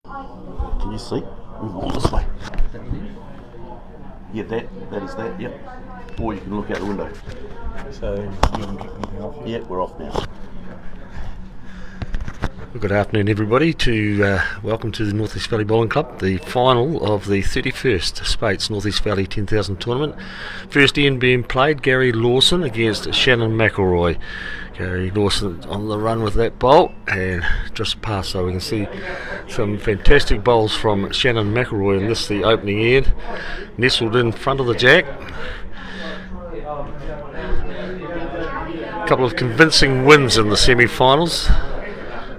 Can you see? All this way. Yeah, that is that, yep. Or you can look out the window. So you haven't kicked anything off yet? Yeah, we're off now. Good afternoon, everybody. Welcome to the North East Valley Bowling Club, the final of the 31st Speights North East Valley 10,000 tournament. First end being played, Gary Lawson against Shannon Mclory. Gary Lawson on the run with that bowl and just past, so we can see some fantastic bowls from Shannon Mclory in this, the opening end. Nestled in front of the jack. A couple of convincing wins in the semi-finals.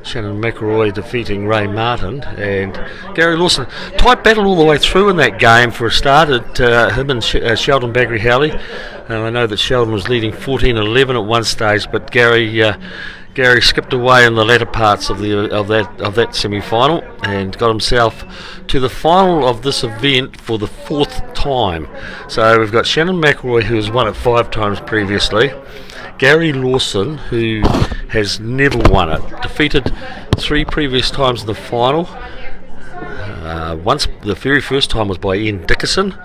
Shannon Mclory defeating Ray Martin, and Gary Lawson. Tight battle all the way through in that game for a start. Him and Sheldon Baggery Howley. I know that Sheldon was leading 14-11 at one stage, but Gary skipped away in the latter parts of that semi-final and got himself to the final of this event for the fourth time. So we've got Shannon Mclory, who has won it 5 times previously. Gary Lawson, who has never won it, defeated 3 previous times in the final. Once, the very first time was by Ian Dickerson,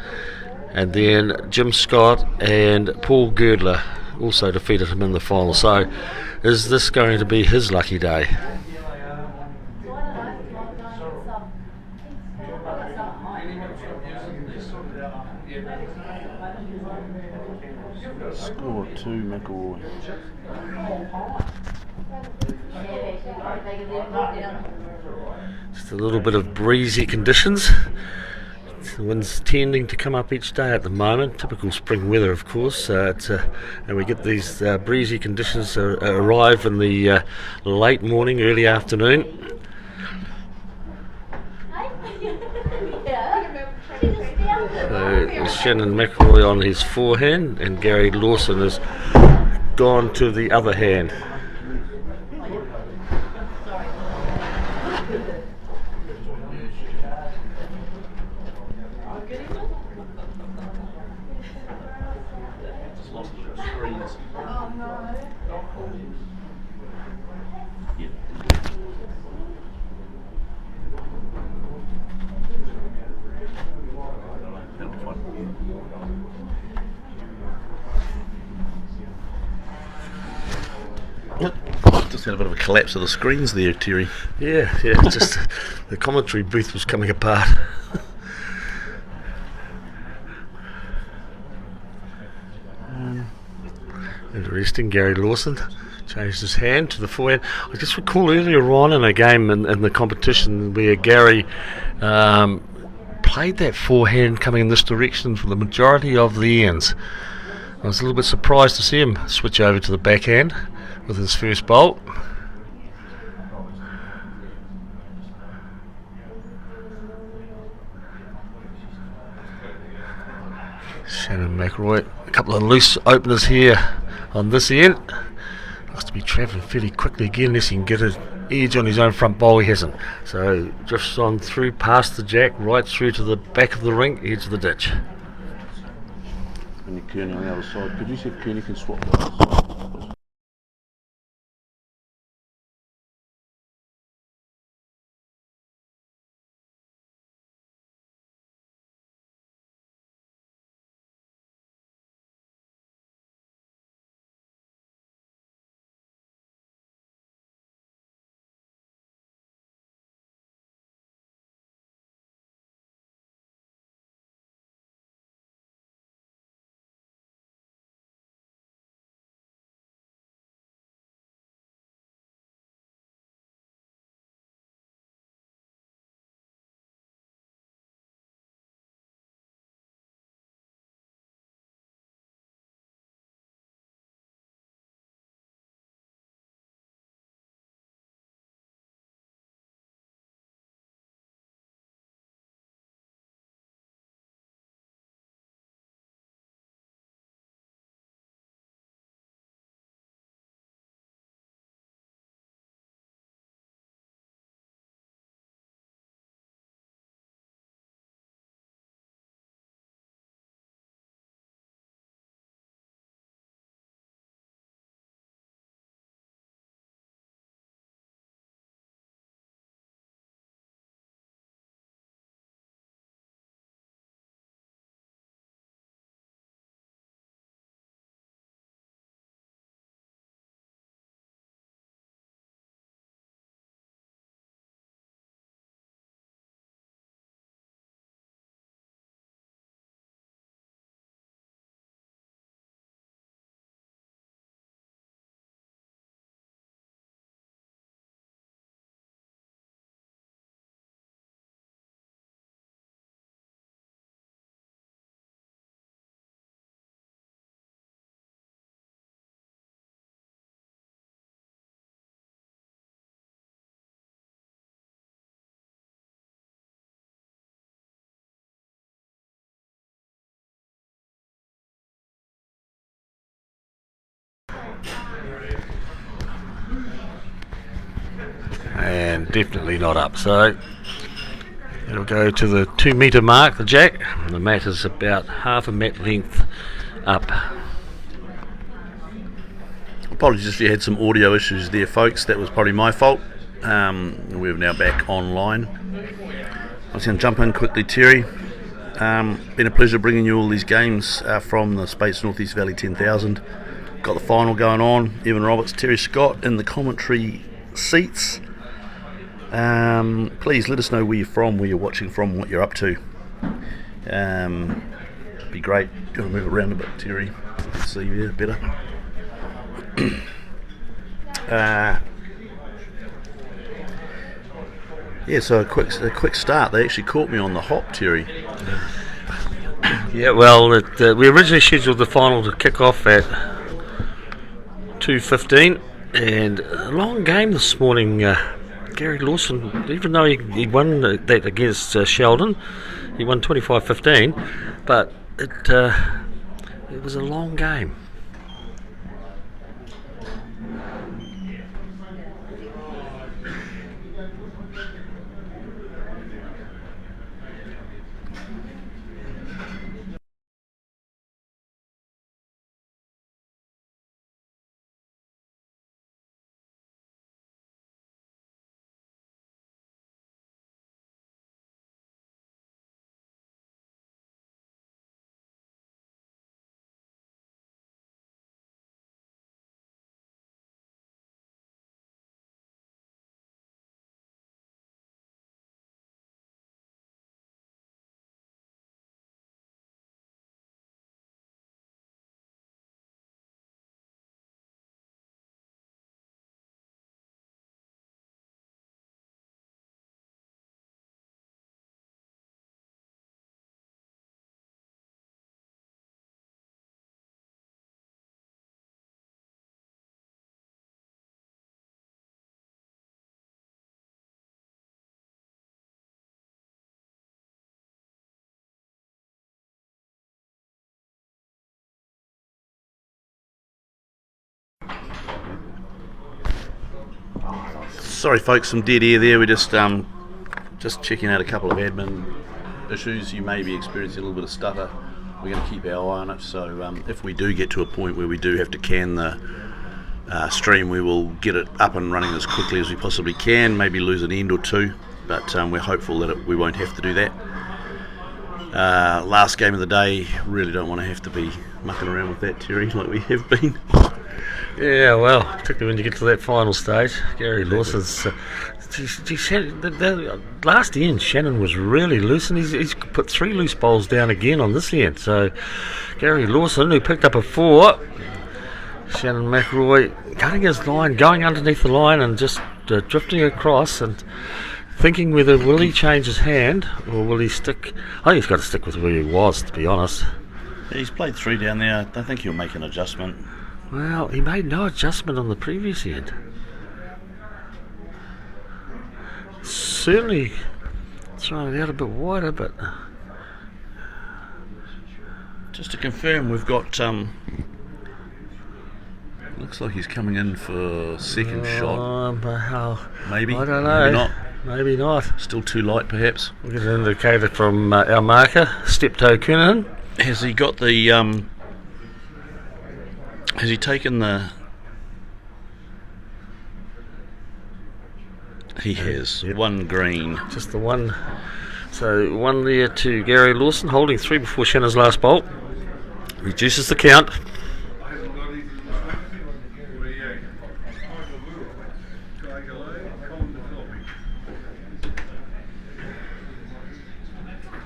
and then Jim Scott and Paul Girdler also defeated him in the final. So, is this going to be his lucky day? Score 2, McElroy. Just a little bit of breezy conditions. The wind's tending to come up each day at the moment. Typical spring weather, of course. And we get these breezy conditions arrive in the late morning, early afternoon. So Shannon Mclory on his forehand, and Gary Lawson has gone to the other hand. Just had a bit of a collapse of the screens there, Terry. Yeah, just the commentary booth was coming apart. Interesting, Gary Lawson changed his hand to the forehand. I just recall earlier on in a game in the competition where Gary played that forehand coming in this direction for the majority of the ends. I was a little bit surprised to see him switch over to the backhand with his first bolt. Shannon Mclory, a couple of loose openers here on this end. Looks to be travelling fairly quickly again unless he can get an edge on his own front bowl. He hasn't. So drifts on through past the jack, right through to the back of the ring, edge of the ditch. And Kearney on the other side. Could you see if Kearney can swap those? and definitely not up. So it'll go to the 2 metre mark, the jack. The mat is about half a mat length up. Apologies if you had some audio issues there, folks. That was probably my fault. We're now back online. I was going to jump in quickly, Terry. Been a pleasure bringing you all these games from the Speights North East Valley 10,000. Got the final going on. Evan Roberts, Terry Scott in the commentary seats. Please let us know where you're from, where you're watching from, what you're up to. Be great. Do you want to move around a bit, Terry? See you better. So a quick start. They actually caught me on the hop, Terry. Yeah, well, we originally scheduled the final to kick off at 2:15, and a long game this morning. Gary Lawson, even though he won that against Sheldon, he won 25-15, but it was a long game. Sorry, folks, some dead air there. We're just checking out a couple of admin issues. You may be experiencing a little bit of stutter. We're going to keep our eye on it. So if we do get to a point where we do have to can the stream, we will get it up and running as quickly as we possibly can. Maybe lose an end or two, but we're hopeful that we won't have to do that. Last game of the day. Really don't want to have to be mucking around with that, Terry, like we have been. Yeah, well, particularly when you get to that final stage. Gary Lawson's last end, Shannon was really loose, and he's put 3 loose bowls down again on this end. So Gary Lawson, who picked up a 4, Shannon Mclory cutting his line, going underneath the line and just drifting across and thinking whether will he change his hand or will he stick. I think he's got to stick with where he was, to be honest. He's played 3 down there. I don't think he'll make an adjustment. Well, he made no adjustment on the previous end. Certainly throwing it out a bit wider, but just to confirm, we've got looks like he's coming in for second shot. Maybe. I don't know. Maybe not. Still too light, perhaps. We'll get an indicator from our marker, Steptoe Kiernan. Has he got the has he taken the... He has. Yep. 1 green. Just the 1. So 1 there to Gary Lawson, holding 3 before Shannon's last bolt. Reduces the count.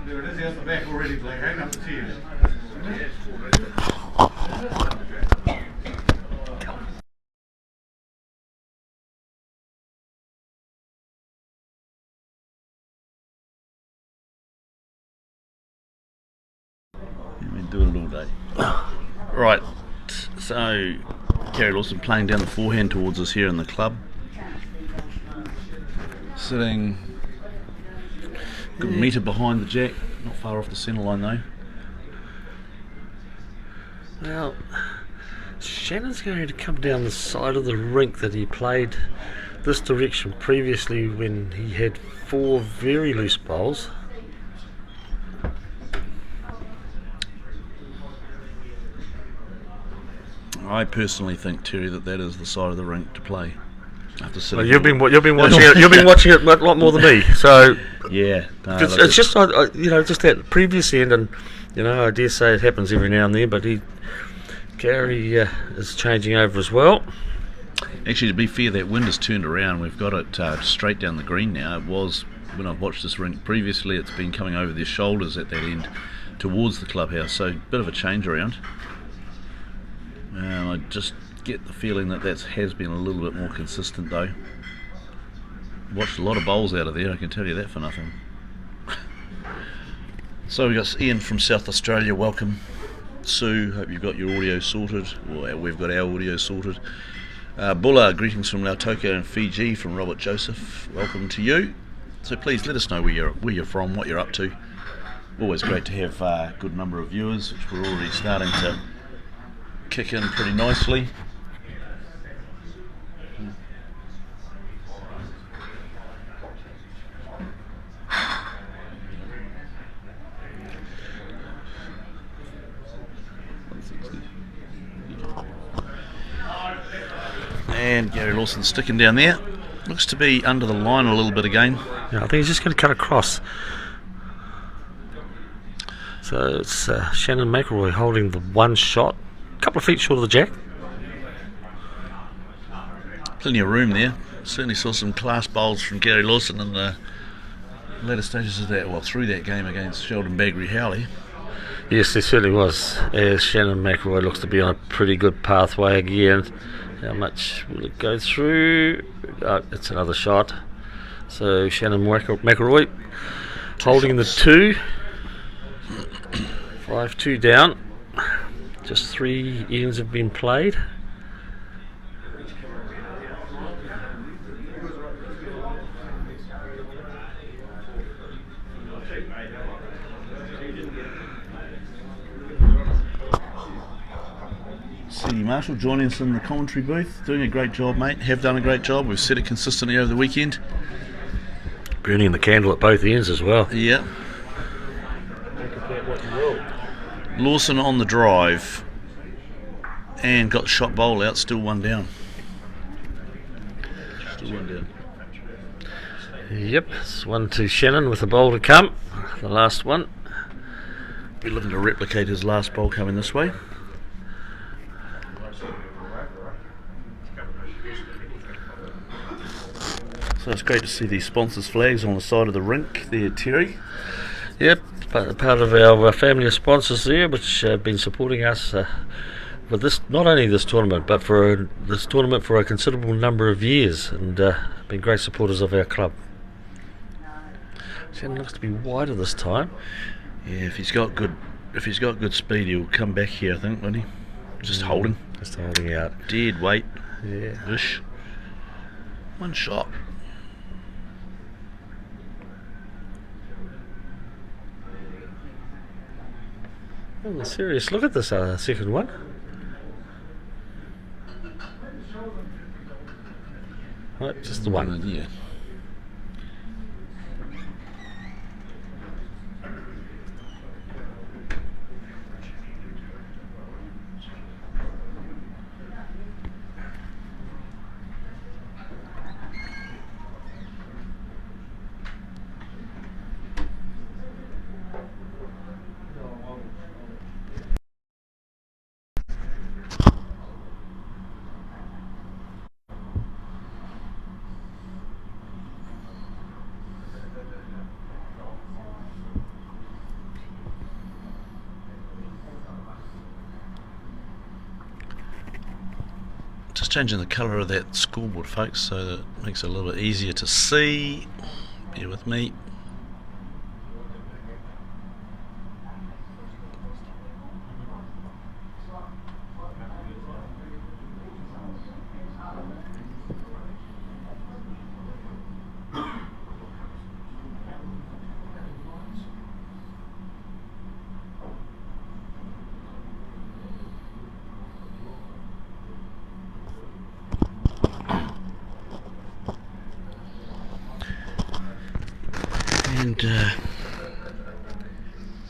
There it is, there's the back already, Blake. Hang up the tears. You've been doing it all day. Right, so Gary Lawson playing down the forehand towards us here in the club. Sitting a good metre behind the jack, not far off the centre line though. Well, Shannon's going to come down the side of the rink that he played this direction previously when he had 4 very loose bowls. I personally think, Terry, that is the side of the rink to play. After Well, you've been watching it. You've been watching it a lot more than me. So yeah, it's just just that previous end, and I dare say it happens every now and then. But Gary is changing over as well. Actually, to be fair, that wind has turned around. We've got it straight down the green now. It was, when I've watched this rink previously, it's been coming over their shoulders at that end towards the clubhouse. So a bit of a change around. I just get the feeling that has been a little bit more consistent though. Watched a lot of bowls out of there, I can tell you that for nothing. So we've got Ian from South Australia, welcome. Sue, hope you've got your audio sorted. Well, we've got our audio sorted. Bulla, greetings from Lautoka and Fiji from Robert Joseph, welcome to you. So please let us know where you're from, what you're up to. Always great to have a good number of viewers, which we're already starting to kick in pretty nicely. And Gary Lawson sticking down there. Looks to be under the line a little bit again. Yeah, I think he's just going to cut across. So it's Shannon Mclory holding the one shot. A couple of feet short of the jack. Plenty of room there. Certainly saw some class bowls from Gary Lawson in the later stages of that, through that game against Sheldon Baggery Howley. Yes, there certainly was. As Shannon Mclory looks to be on a pretty good pathway again. How much will it go through? It's another shot. So Shannon Mclory holding the 2. 5-2 down. Just 3 ends have been played. CD Marshall joining us in the commentary booth, doing a great job, mate. Have done a great job. We've said it consistently over the weekend. Burning the candle at both ends as well. Yeah. Lawson on the drive and got the shot bowl out, still 1 down. Still 1 down. Yep, it's 1 to Shannon with the bowl to come. The last one. We're looking to replicate his last bowl coming this way. So it's great to see these sponsors' flags on the side of the rink there, Terry. Yep, part of our family of sponsors there, which have been supporting us with this, not only this tournament, but for this tournament for a considerable number of years, and been great supporters of our club. Shannon looks to be wider this time. Yeah, if he's got good speed, he'll come back here, I think, won't he? Just holding out. Dead weight. Yeah. Ish. 1 shot. Oh, serious look at this second one. Right, just the one. Yeah. Just changing the colour of that scoreboard, folks, so that it makes it a little bit easier to see. Bear with me. And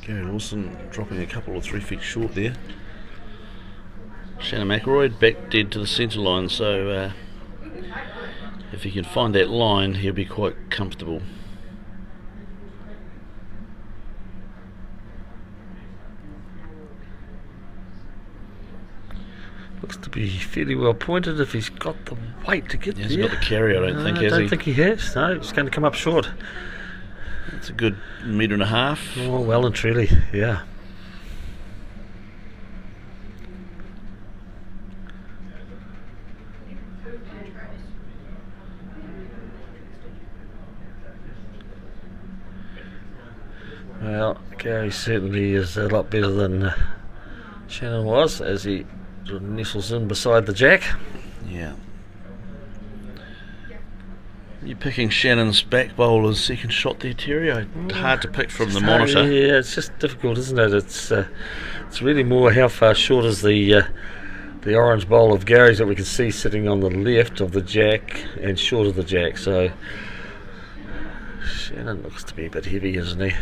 Gary Lawson dropping a couple or 3 feet short there. Shannon Mclory back dead to the centre line, so if he can find that line, he'll be quite comfortable. Looks to be fairly well pointed if he's got the weight to get He there. hasn't got the carry, I don't think, has he? I don't think he has. No, he's going to come up short. It's a good metre and a half. Oh, well and truly, yeah. Well, Gary certainly is a lot better than Shannon was, as he sort of nestles in beside the jack. Yeah. You're picking Shannon's back bowler's second shot there, Terry. Hard to pick from the monitor. Yeah, it's just difficult, isn't it? It's really more how far short is the orange bowl of Gary's that we can see sitting on the left of the jack and short of the jack. So Shannon looks to be a bit heavy, isn't he?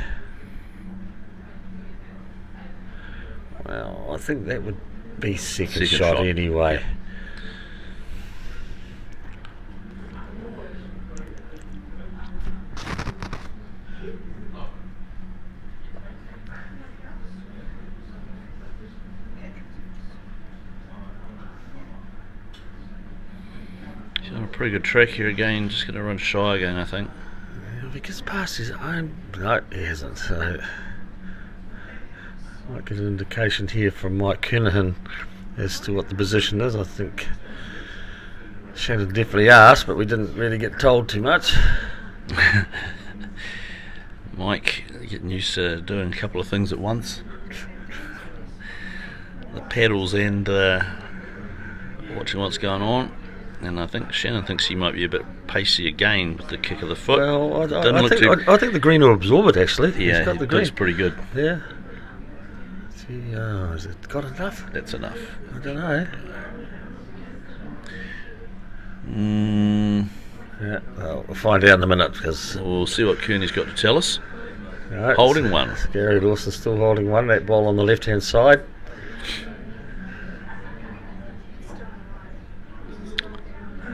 Well, I think that would be second shot anyway. Yeah. He's on a pretty good track here again, just going to run shy again, I think. Well, if he gets past his own... No, he hasn't. So might get an indication here from Mike Kernahan as to what the position is. I think Shannon definitely asked, but we didn't really get told too much. Mike getting used to doing a couple of things at once. The paddles and watching what's going on. And I think Shannon thinks he might be a bit pacey again with the kick of the foot. Well, I think the green will absorb it, actually. Yeah, he's got the green. looks pretty good. Yeah. See, has it got enough? That's enough. I don't know. Yeah, well, we'll find out in a minute, because We'll see what Kearney's got to tell us. right, Holding one. Gary Lawson still holding one. That ball on the left-hand side.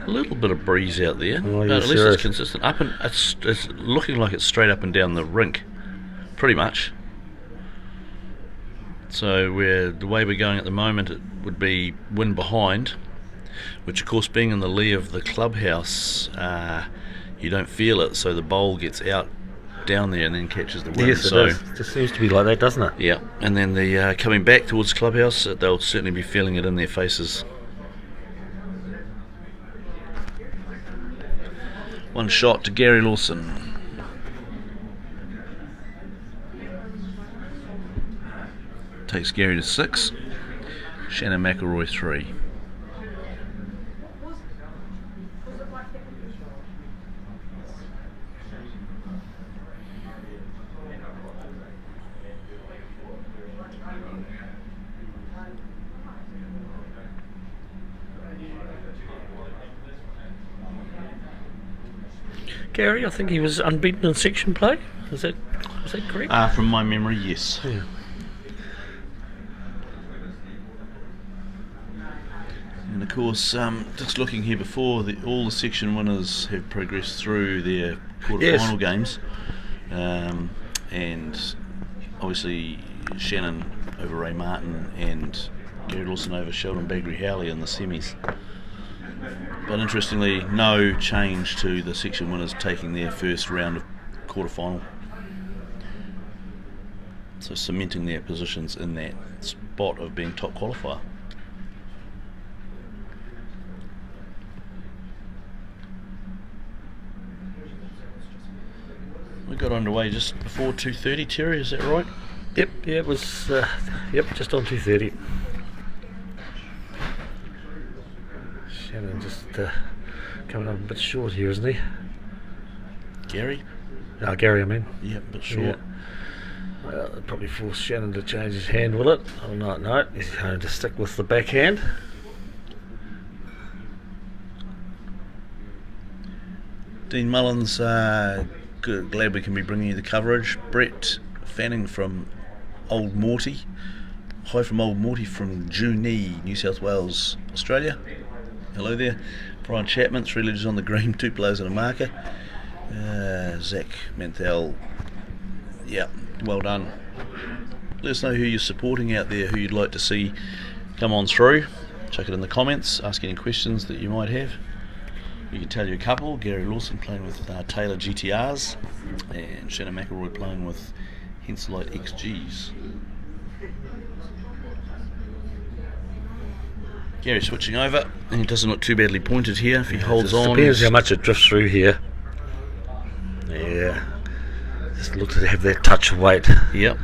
A little bit of breeze out there, Oh, but yes, at least there it's is. consistent. It's looking like it's straight up and down the rink, pretty much. So the way we're going at the moment, it would be wind behind, which of course, being in the lee of the clubhouse, you don't feel it. So the bowl gets out down there and then catches the wind. Yes, it so does. It just seems to be like that, doesn't it? yeah, and then the coming back towards clubhouse, they'll certainly be feeling it in their faces. One shot to Gary Lawson. Takes Gary to 6. Shannon Mclory 3. Gary, I think he was unbeaten in section play. Was that correct? From my memory, yes. Yeah. And of course, just looking here before, all the section winners have progressed through their quarter-final games, and obviously Shannon over Ray Martin and Gary Lawson over Sheldon Bagri Howley in the semis. But interestingly, no change to the section winners taking their first round of quarter-final. So cementing their positions in that spot of being top qualifier. We got underway just before 2:30, Terry, is that right? Yep, yeah, it was, just on 2:30. Shannon just coming up a bit short here, isn't he? Gary? Gary, I mean. Yeah, a bit short. Yeah. Well, it'll probably force Shannon to change his hand, will it? Oh, no, he's going to stick with the backhand. Dean Mullins Good, glad we can be bringing you the coverage. Brett Fanning from Old Morty. Hi from Old Morty from Junee, New South Wales, Australia. Hello there. Brian Chapman, 3 litres on the green, 2 players and a marker. Zach Manthel, yeah, well done. Let us know who you're supporting out there, who you'd like to see come on through. Chuck it in the comments, ask any questions that you might have. We can tell you a couple. Gary Lawson playing with Taylor GTRs, and Shannon Mclory playing with Henselite XGs. Gary switching over, and he doesn't look too badly pointed here if he holds on. Depends how much it drifts through here. Yeah, just looks to have that touch of weight. Yep.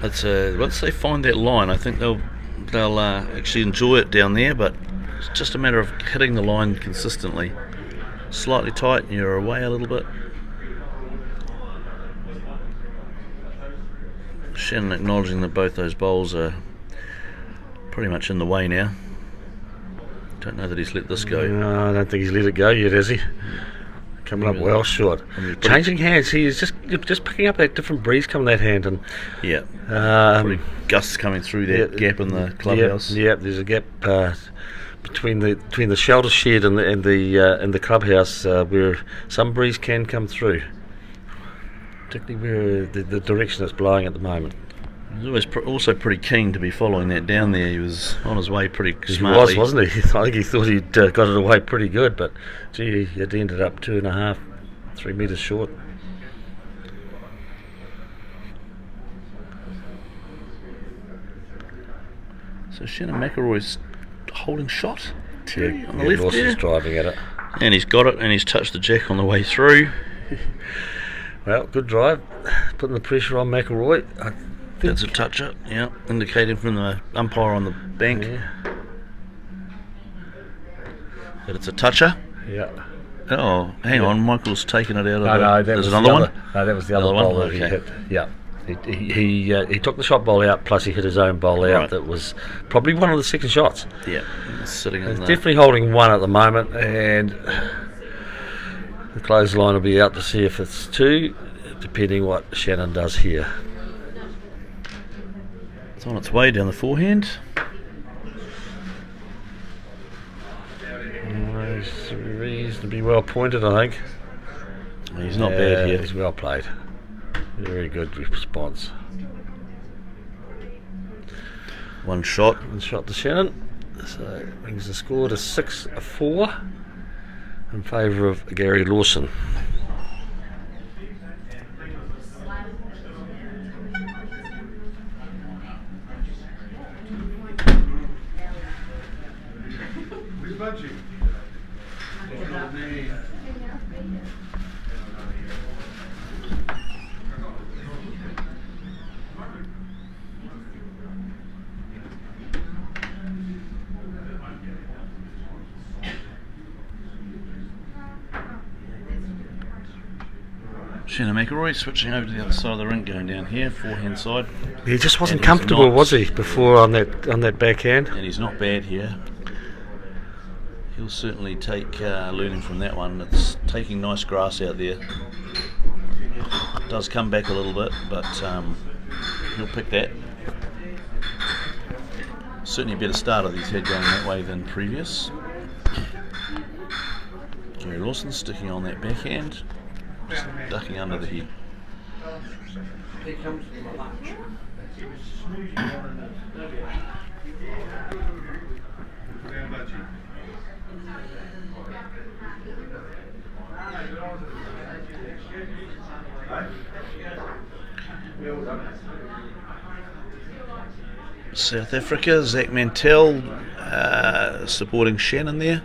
It's once they find that line, I think they'll actually enjoy it down there, but it's just a matter of hitting the line consistently. Slightly tight, and you're away a little bit. Shannon acknowledging that both those bowls are pretty much in the way now. Don't know that he's let this go. No, I don't think he's let it go yet, has he? Coming up well short. Changing hands. He's just picking up that different breeze coming that hand, and yeah, gusts coming through that gap in the clubhouse. Yeah, there's a gap between the shelter shed and the clubhouse where some breeze can come through, particularly where the direction it's blowing at the moment. He was also pretty keen to be following that down there. He was on his way pretty smartly. He was, wasn't he? I think he thought he'd got it away pretty good, but gee, it ended up 2.5, 3 metres short. So Shannon Mclory's holding shot. Yeah, on the left there. Lawson's driving at it. And he's got it, and he's touched the jack on the way through. Well, good drive. Putting the pressure on McElroy. That's a toucher, yeah, indicating from the umpire on the bank that it's a toucher. Yeah. Oh, hang on, Michael's taken it out of No, that was another one? No, that was the other ball that he hit. Yeah. He took the shot ball out, plus he hit his own ball out. That was probably one of the second shots. Yeah, sitting in He's there. definitely holding one at the moment, and the clothesline will be out to see if it's 2, depending what Shannon does here. It's on its way down the forehand. He's reasonably well pointed, I think. He's not bad here. He's well played. Very good response. One shot to Shannon. So brings the score to 6-4 in favour of Gary Lawson. Shannon Mclory switching over to the other side of the ring, going down here, forehand side. He just wasn't comfortable, was he, before on that backhand? And he's not bad here. He'll certainly take learning from that one. It's taking nice grass out there. It does come back a little bit, but he'll pick that. Certainly a better start that he's had going that way than previous. Gary Lawson sticking on that backhand, just ducking under the head. Here comes my lunch. South Africa, Zach Mantel supporting Shannon there.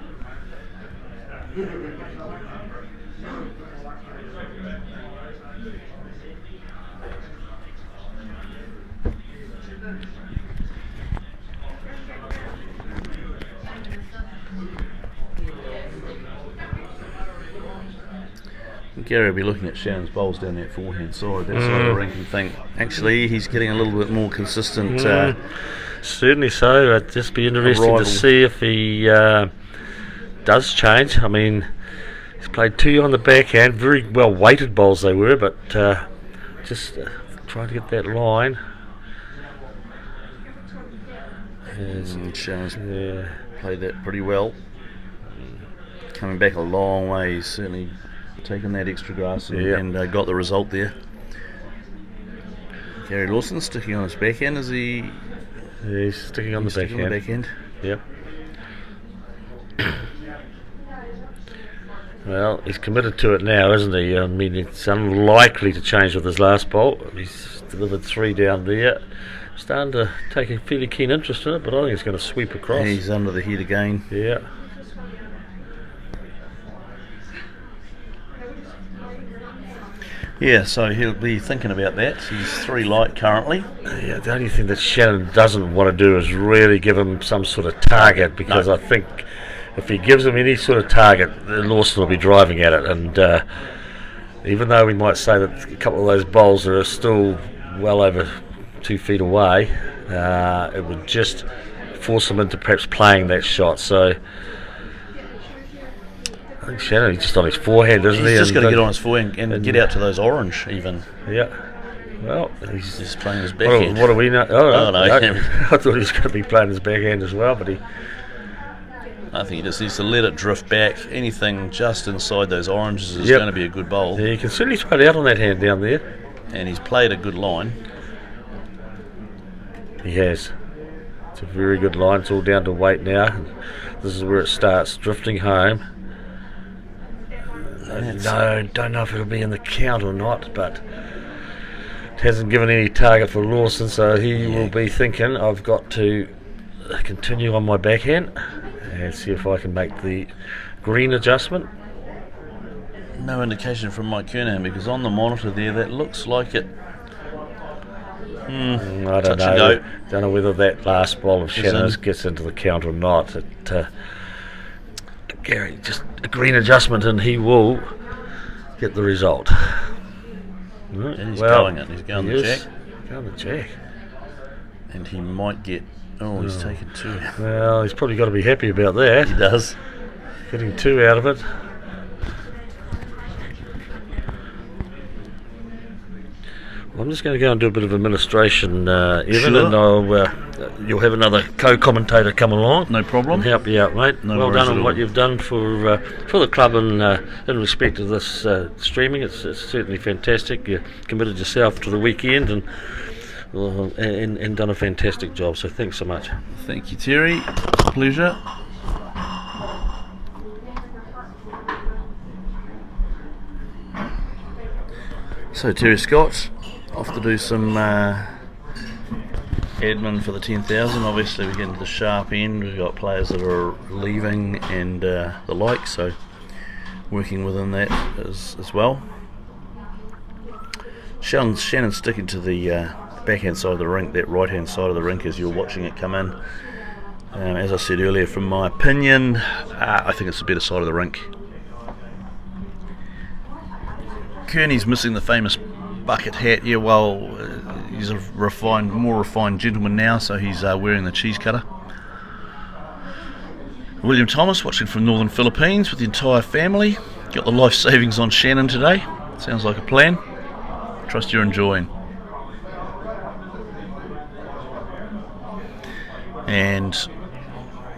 Gary will be looking at Shannon's bowls down that forehand side, that side of the rink, and think, actually, he's getting a little bit more consistent. Certainly so. It'd just be interesting arrival. to see if he does change. I mean, He's played 2 on the backhand, very well weighted bowls they were, but just trying to get that line. Shannon's played that pretty well. Coming back a long way, he's certainly taken that extra grass and got the result there. Gary Lawson sticking on his backhand, is he? Yeah, he's sticking on the backhand. Yep. Well, he's committed to it now, isn't he? I mean, it's unlikely to change with his last bowl. He's delivered 3 down there. Starting to take a fairly keen interest in it, but I think it's going to sweep across. He's under the head again. Yeah. Yeah, so he'll be thinking about that. He's 3 light currently. Yeah, the only thing that Shannon doesn't want to do is really give him some sort of target, because I think if he gives him any sort of target, Lawson will be driving at it. And even though we might say that a couple of those bowls are still well over 2 feet away, it would just force him into perhaps playing that shot. So I think Shannon, he's just on his forehand, isn't he? He's just got to get on his forehand and get out to those orange even. Yeah. Well, he's just playing his backhand. What do we know? Oh, no. I thought he was going to be playing his backhand as well, but I think he just needs to let it drift back. Anything just inside those oranges is going to be a good bowl. Yeah, you can certainly try it out on that hand down there. And he's played a good line. He has. It's a very good line. It's all down to weight now. This is where it starts drifting home. No, don't know if it'll be in the count or not, but it hasn't given any target for Lawson, so he will be thinking, I've got to continue on my backhand and see if I can make the green adjustment. No indication from Mike Kernahan, because on the monitor there, that looks like it. I don't know. Don't know whether that last ball of Shannon's gets into the count or not. Gary, just a green adjustment and he will get the result. And he's going it. He's going the jack. Going the jack. And he might get. Oh, he's taken 2. Well, he's probably got to be happy about that. He does. Getting 2 out of it. I'm just going to go and do a bit of administration, Evan, and you'll have another co-commentator come along. No problem. And help you out, mate. No well worries done at on all. what you've done for the club and in respect of this streaming. It's certainly fantastic. You committed yourself to the weekend and done a fantastic job. So thanks so much. Thank you, Terry. Pleasure. So Terry Scott off to do some admin for the 10,000. Obviously we get into the sharp end. We've got players that are leaving and the like, so working within that as well. Shannon's sticking to the backhand side of the rink, that right hand side of the rink as you're watching it come in. As I said earlier, from my opinion, I think it's the better side of the rink. Kearney's missing the famous bucket hat. Yeah, well, he's a more refined gentleman now, so he's wearing the cheese cutter. William Thomas watching from Northern Philippines with the entire family. Got the life savings on Shannon today. Sounds like a plan. Trust you're enjoying. And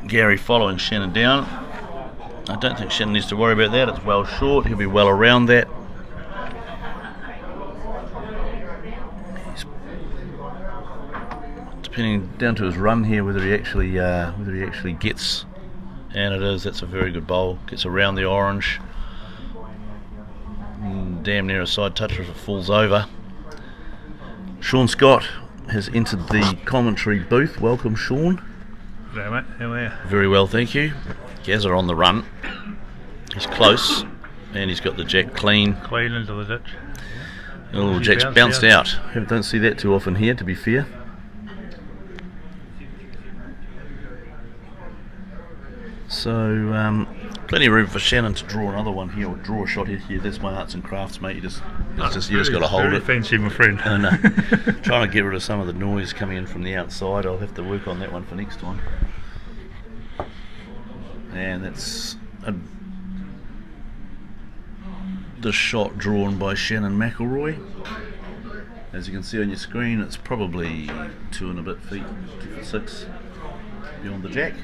Gary following Shannon down. I don't think Shannon needs to worry about that. It's well short. He'll be well around that. Depending down to his run here, whether he actually gets, and it is. That's a very good bowl. Gets around the orange. Damn near a side toucher if it falls over. Sean Scott has entered the commentary booth. Welcome, Sean. Hello, mate. How are you? Very well, thank you. Gazza on the run. He's close, and he's got the jack clean. Clean into the ditch. Oh, Jack's bounced out. Don't see that too often here, to be fair. So, plenty of room for Shannon to draw another one here, or draw a shot here. That's my arts and crafts, mate. You just got to hold very it. Fancy, my friend. And trying to get rid of some of the noise coming in from the outside. I'll have to work on that one for next time. And that's the shot drawn by Shannon Mclory. As you can see on your screen, it's probably 2 and a bit feet, 2'6" beyond the jack.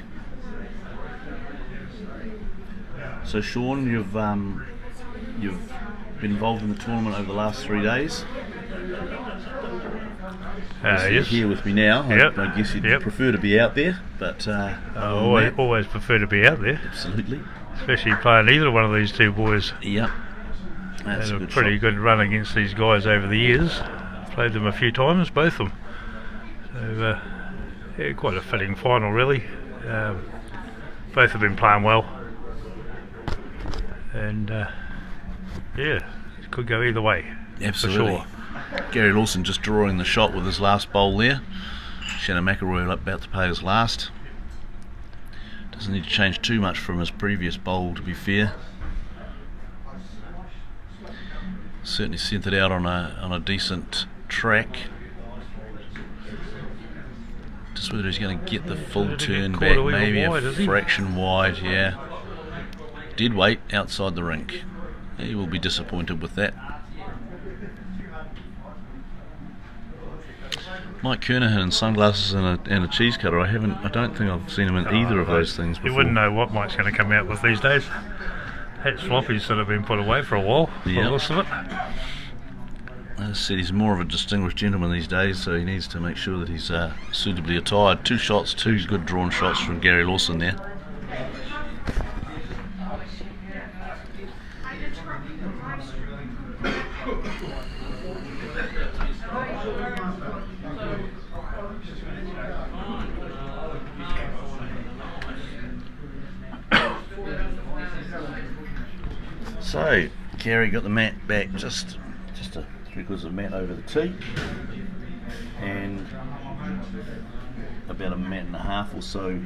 So Sean, you've been involved in the tournament over the last 3 days. You're Yes. here with me now. Yep. I guess you'd Yep. prefer to be out there, but I always prefer to be out there, absolutely. especially playing either one of these two boys. Yep. That's Had a a good pretty shot. good run against these guys over the years. Played them a few times, both of them. So, yeah, quite a fitting final, really. Both have been playing well, and yeah, it could go either way. Absolutely. For sure. Gary Lawson just drawing the shot with his last bowl there. Shannon Mclory about to pay his last. Doesn't need to change too much from his previous bowl, to be fair. Certainly sent it out on a decent track. Just whether he's going to get the full Did he turn get back, caught a wee bit maybe wide, a is he? fraction wide, yeah. Did wait outside the rink. He will be disappointed with that. Mike Kernahan in sunglasses and a cheese cutter. I don't think I've seen him in either of those things before. You wouldn't know what Mike's going to come out with these days. Hat floppies that have been put away for a while, by Yeah. the looks of it. As I said, he's more of a distinguished gentleman these days, so he needs to make sure that he's suitably attired. 2 shots, 2 good drawn shots from Gary Lawson there. So Gary got the mat back just a 3/4 of mat over the tee, and about a mat and a half or so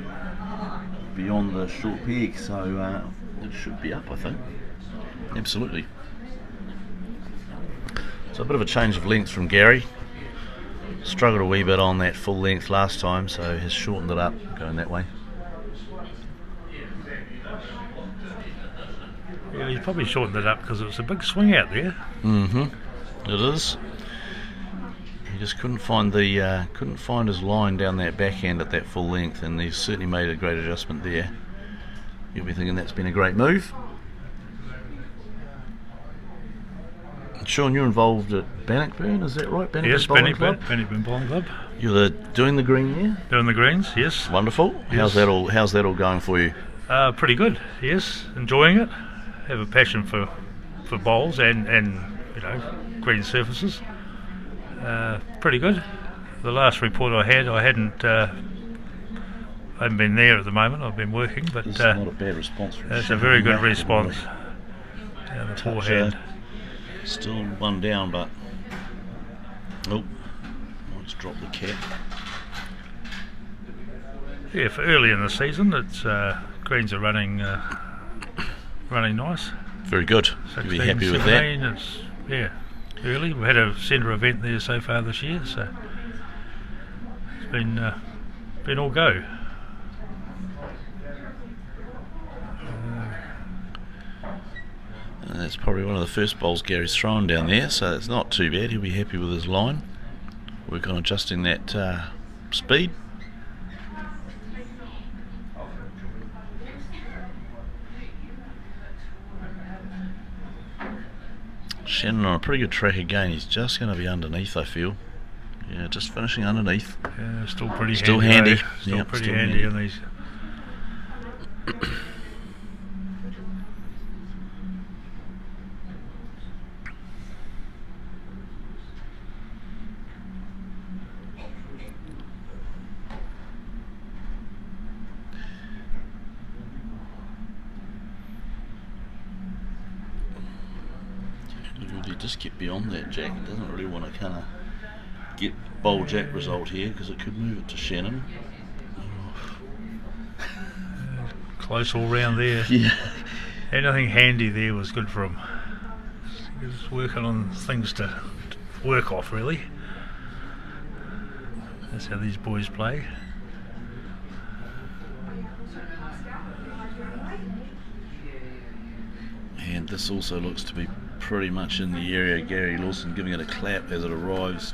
beyond the short peg, so it should be up, I think. Absolutely. So a bit of a change of length from Gary. Struggled a wee bit on that full length last time, so has shortened it up going that way. Yeah, he's probably shortened it up because it was a big swing out there. It is. He just couldn't find his line down that backhand at that full length, and he's certainly made a great adjustment there. You'll be thinking that's been a great move. Sean, you're involved at Bannockburn, is that right? Yes, Bowling Club? Bannockburn Bowling Club. You're doing the green there? Doing the greens, yes. Wonderful. Yes. How's that all going for you? Pretty good, yes. Enjoying it. Have a passion for bowls and green surfaces. Pretty good. The last report I had, I haven't been there at the moment. I've been working, but It's not a bad response from that's a Shannon very good Mclory. response. Yeah, the Touch, forehand. Still one down, but let's drop the cap. Yeah, for early in the season, it's greens are running nice. Very good. You'll be happy with that. 17, it's early. We've had a centre event there so far this year, so it's been all go. And that's probably one of the first bowls Gary's thrown down there, so it's not too bad. He'll be happy with his line. Work on adjusting that speed. Shannon on a pretty good track again. He's just going to be underneath, I feel. Yeah, just finishing underneath. Yeah, still pretty Still handy. handy. Still Yep, pretty still handy handy. in these. Really just get beyond that jack. It doesn't really want to kind of get bowl jack result here because it could move it to Shannon. Close all round there. Yeah. Anything handy there was good for him. He was working on things to work off, really. That's how these boys play. And this also looks to be pretty much in the area. Gary Lawson giving it a clap as it arrives.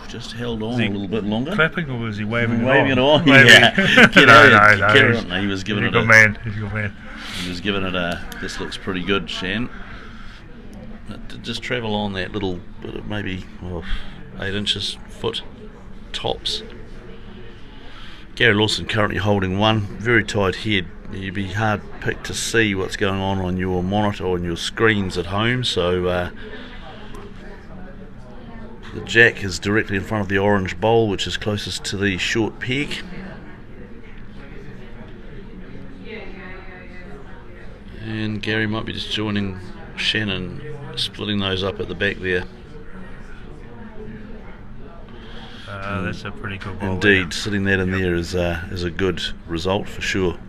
Just held on a little bit longer. Clapping, or was he waving it Waving on? it on, yeah. Get out, No. get on. He was giving He's it a good man. He's a good man. He was giving it a, this looks pretty good, Shan. To just travel on that little bit of maybe 8 inches, foot tops. Gary Lawson currently holding one, very tight head. You'd be hard picked to see what's going on your monitor, on your screens at home, so the jack is directly in front of the orange bowl, which is closest to the short peg. And Gary might be just joining Shannon, splitting those up at the back there. That's a pretty good ball. Indeed, sitting that in there is a good result for sure.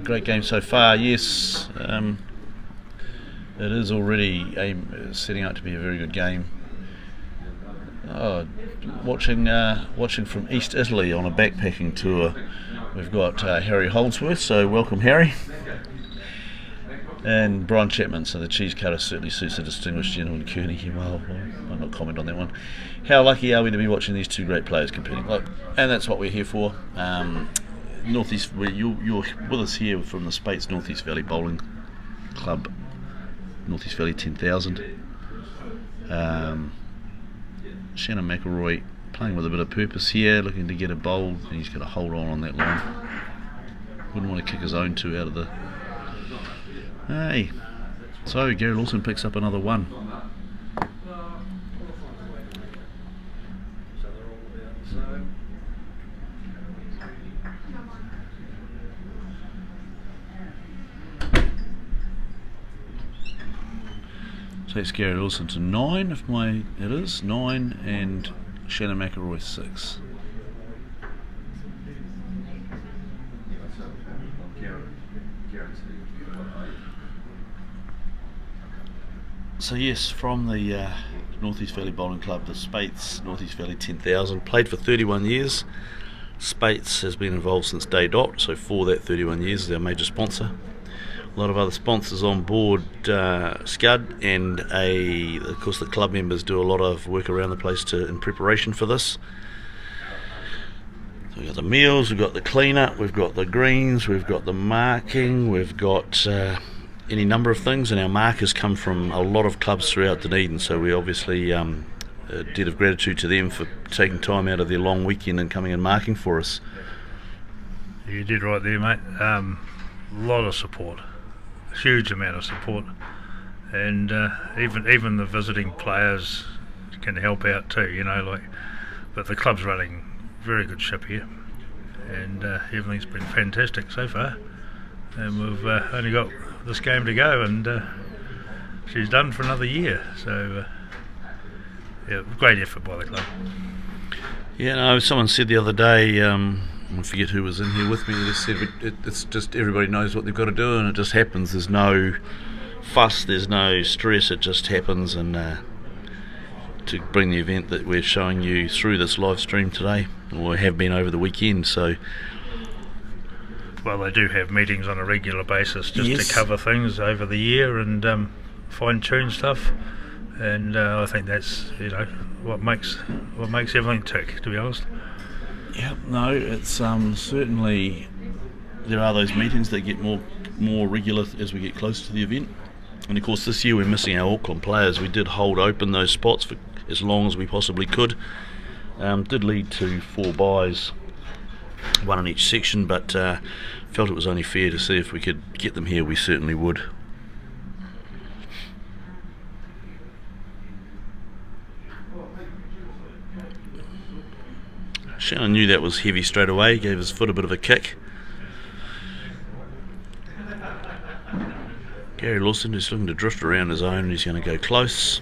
Great game so far. Yes, it is already setting out to be a very good game. Watching from East Italy on a backpacking tour, we've got Harry Holdsworth, so welcome Harry, and Brian Chapman. So the cheese cutter certainly suits the distinguished gentleman Kearney. Well, I'll not comment on that one. How lucky are we to be watching these two great players competing? Look, and that's what we're here for. Northeast, you're with us here from the Speights Northeast Valley Bowling Club, Northeast Valley 10,000. Shannon Mclory playing with a bit of purpose here, looking to get a bowl, and he's got to hold on that line. Wouldn't want to kick his own two out of the... Hey, so Gary Lawson picks up another one. Takes Gary Lawson to 9, it is 9, and Shannon Mclory 6. So yes, from the Northeast Valley Bowling Club, the Speights Northeast Valley 10,000, played for 31 years. Speights has been involved since day dot, so for that 31 years is our major sponsor. A lot of other sponsors on board, Scud, and of course the club members do a lot of work around the place in preparation for this. So we've got the meals, we've got the clean-up, we've got the greens, we've got the marking, we've got any number of things, and our markers come from a lot of clubs throughout Dunedin, so we obviously a debt of gratitude to them for taking time out of their long weekend and coming and marking for us. You did right there, mate. A lot of support. Huge amount of support, and even the visiting players can help out too, but the club's running very good ship here, and everything's been fantastic so far, and we've only got this game to go, and she's done for another year, so great effort by the club. Yeah, no, someone said the other day, I forget who was in here with me, they just said it's just everybody knows what they've got to do, and it just happens. There's no fuss, there's no stress, it just happens. And to bring the event that we're showing you through this live stream today, or have been over the weekend, so... Well, they do have meetings on a regular basis just Yes. to cover things over the year and fine-tune stuff, and I think that's what makes everything tick, to be honest. Yeah, no, it's certainly, there are those meetings that get more regular as we get close to the event. And of course this year we're missing our Auckland players. We did hold open those spots for as long as we possibly could. Did lead to 4 buys, 1 in each section, but felt it was only fair to see if we could get them here. We certainly would. Shannon knew that was heavy straight away, gave his foot a bit of a kick. Gary Lawson is looking to drift around his own, and he's going to go close.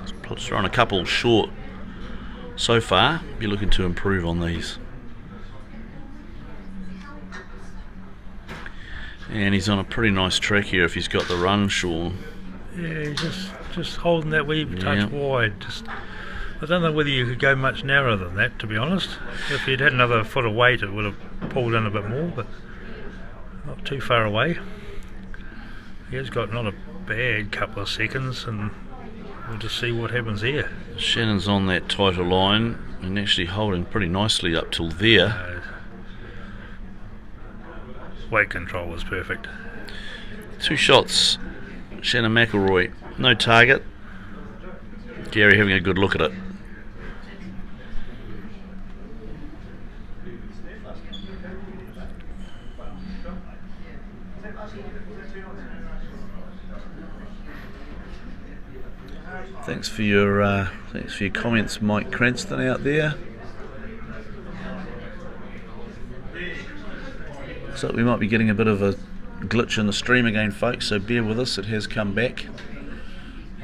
He's thrown a couple short so far. Be looking to improve on these. And he's on a pretty nice track here if he's got the run, Sean. Yeah, just holding that wee touch wide. Just I don't know whether you could go much narrower than that, to be honest. If you'd had another foot of weight, it would have pulled in a bit more, but not too far away. He has got not a bad couple of seconds, and we'll just see what happens here. Shannon's on that tighter line and actually holding pretty nicely up till there. Weight control was perfect. 2 shots. Shannon Mclory, no target. Gary having a good look at it. Thanks for your comments, Mike Cranston out there. Looks like we might be getting a bit of a glitch in the stream again, folks, so bear with us. It has come back.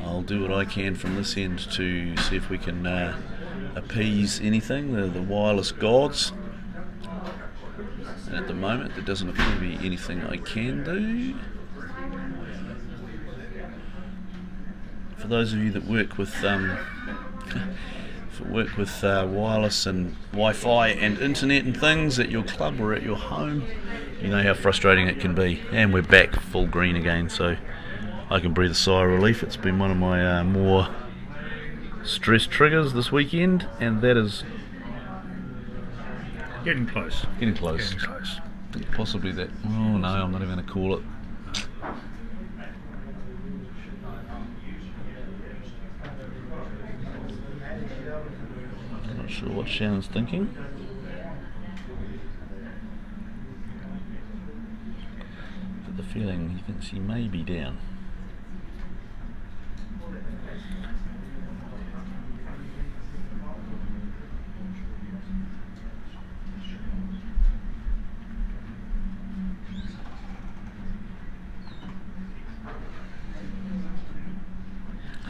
I'll do what I can from this end to see if we can appease anything, the wireless gods. And at the moment there doesn't appear to be anything I can do. For those of you that work with wireless and Wi-Fi and internet and things at your club or at your home, you know how frustrating it can be. And we're back full green again, so I can breathe a sigh of relief. It's been one of my more stress triggers this weekend, and that is Getting close. getting close. Getting close. I think possibly that. Oh no, I'm not even going to call it. Not sure what Shannon's thinking. But the feeling he thinks he may be down.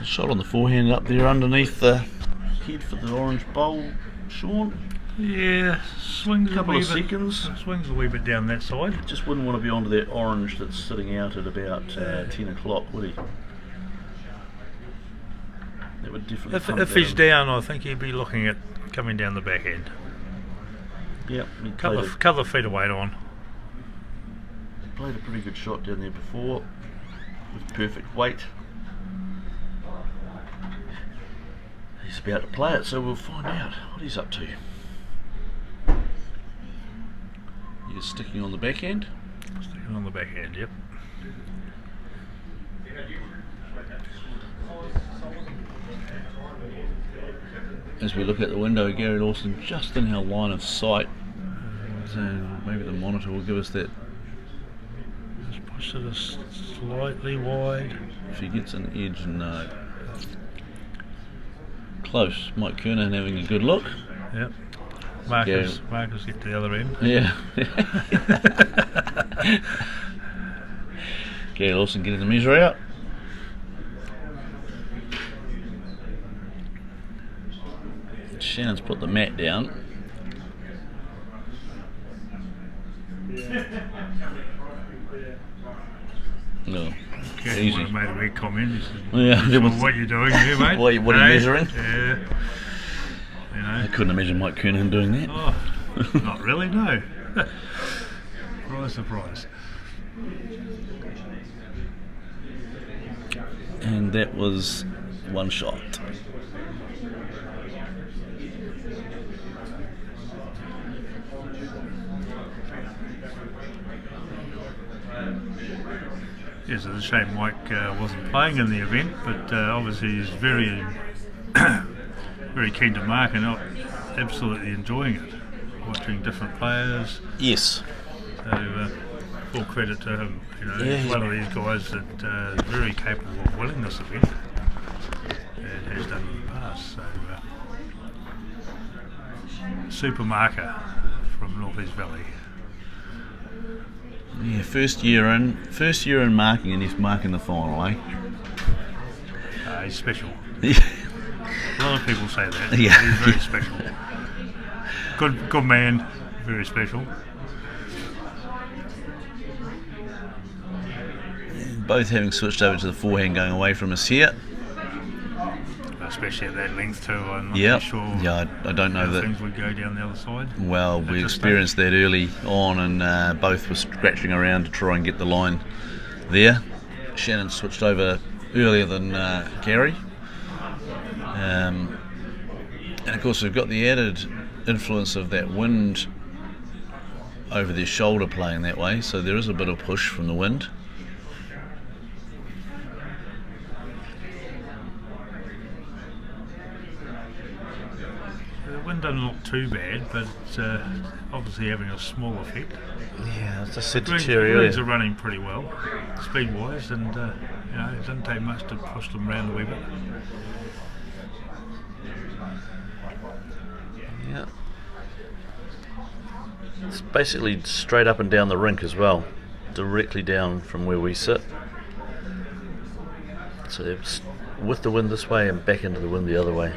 A shot on the forehand up there underneath the head for the orange bowl, Sean. Yeah, swings Couple a wee of bit, seconds. Swings a wee bit down that side. Just wouldn't want to be onto that orange that's sitting out at about 10 o'clock, would he? That would definitely If he's down, I think he'd be looking at coming down the back end. Yep, he Couple of feet of weight on. played a pretty good shot down there before with perfect weight. He's about to play it, so we'll find out what he's up to. He's sticking on the back end. Sticking on the back end, yep. As we look out the window, Gary Lawson just in our line of sight. So maybe the monitor will give us that. Just push it slightly wide. If he gets an edge, no. Close. Mike Kernan having a good look. Yep. Marcus get to the other end. Yeah. Gary Lawson getting the measure out. Shannon's put the mat down. No. Okay, Easy. made a big comment. He said, Yeah, there was, what are you doing here, mate? What are you measuring? Yeah. You know. I couldn't imagine Mike Kernan doing that. Oh, not really, no. Surprise, surprise. And that was one shot. Yes, it's a shame Mike wasn't playing in the event, but obviously he's very, very keen to mark and absolutely enjoying it, watching different players. Yes. So full credit to him. You know, Yeah, he's one of these guys that is very capable of winning this event and has done in the past. So super marker from North East Valley. Yeah, first year in marking, and he's marking the final, eh? He's special. Yeah. A lot of people say that. Yeah. He's very special. Good man, very special. Both having switched over to the forehand, going away from us here. especially at that length too. I'm not Yeah, really sure. yeah, I don't know how that. things would go down the other side. Well, we this experienced that early on, and both were scratching around to try and get the line there. Shannon switched over earlier than Gary. And of course we've got the added influence of that wind over their shoulder playing that way, so there is a bit of push from the wind. The wind doesn't look too bad, but it's obviously having a small effect. Yeah, as I said to Terry Greens are earlier. running pretty well, speed-wise, and it doesn't take much to push them around a wee bit. Yeah. It's basically straight up and down the rink as well, directly down from where we sit. So it's with the wind this way and back into the wind the other way.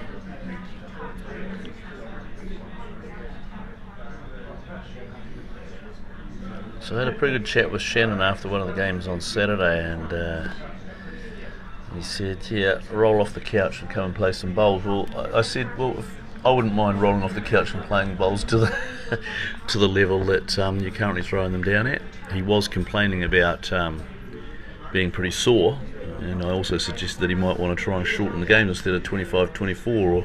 So I had a pretty good chat with Shannon after one of the games on Saturday, and he said, yeah, roll off the couch and come and play some bowls. Well, I said, well, I wouldn't mind rolling off the couch and playing bowls to the to the level that you're currently throwing them down at. He was complaining about being pretty sore, and I also suggested that he might want to try and shorten the game instead of 25-24 or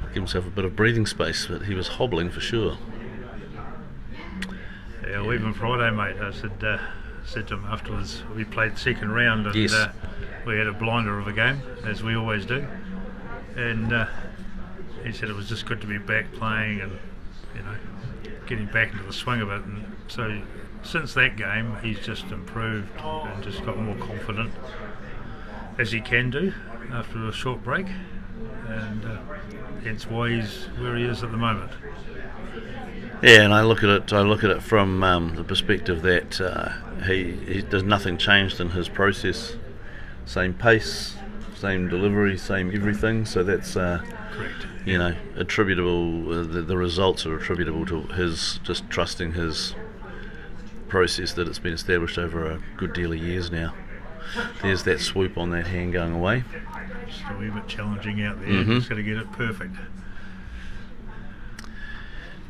give himself a bit of breathing space, but he was hobbling for sure. Yeah, well, even Friday, mate, I said to him afterwards, we played second round, and Yes. We had a blinder of a game, as we always do, and he said it was just good to be back playing and, getting back into the swing of it. And so since that game, he's just improved and just got more confident, as he can do after a short break, and hence why he's where he is at the moment. Yeah, and I look at it from the perspective that there's nothing changed in his process. Same pace, same delivery, same everything. So that's Correct. attributable. The results are attributable to his just trusting his process that it's been established over a good deal of years now. There's that swoop on that hand going away. Just a wee bit challenging out there. Mhm. Just got to get it perfect.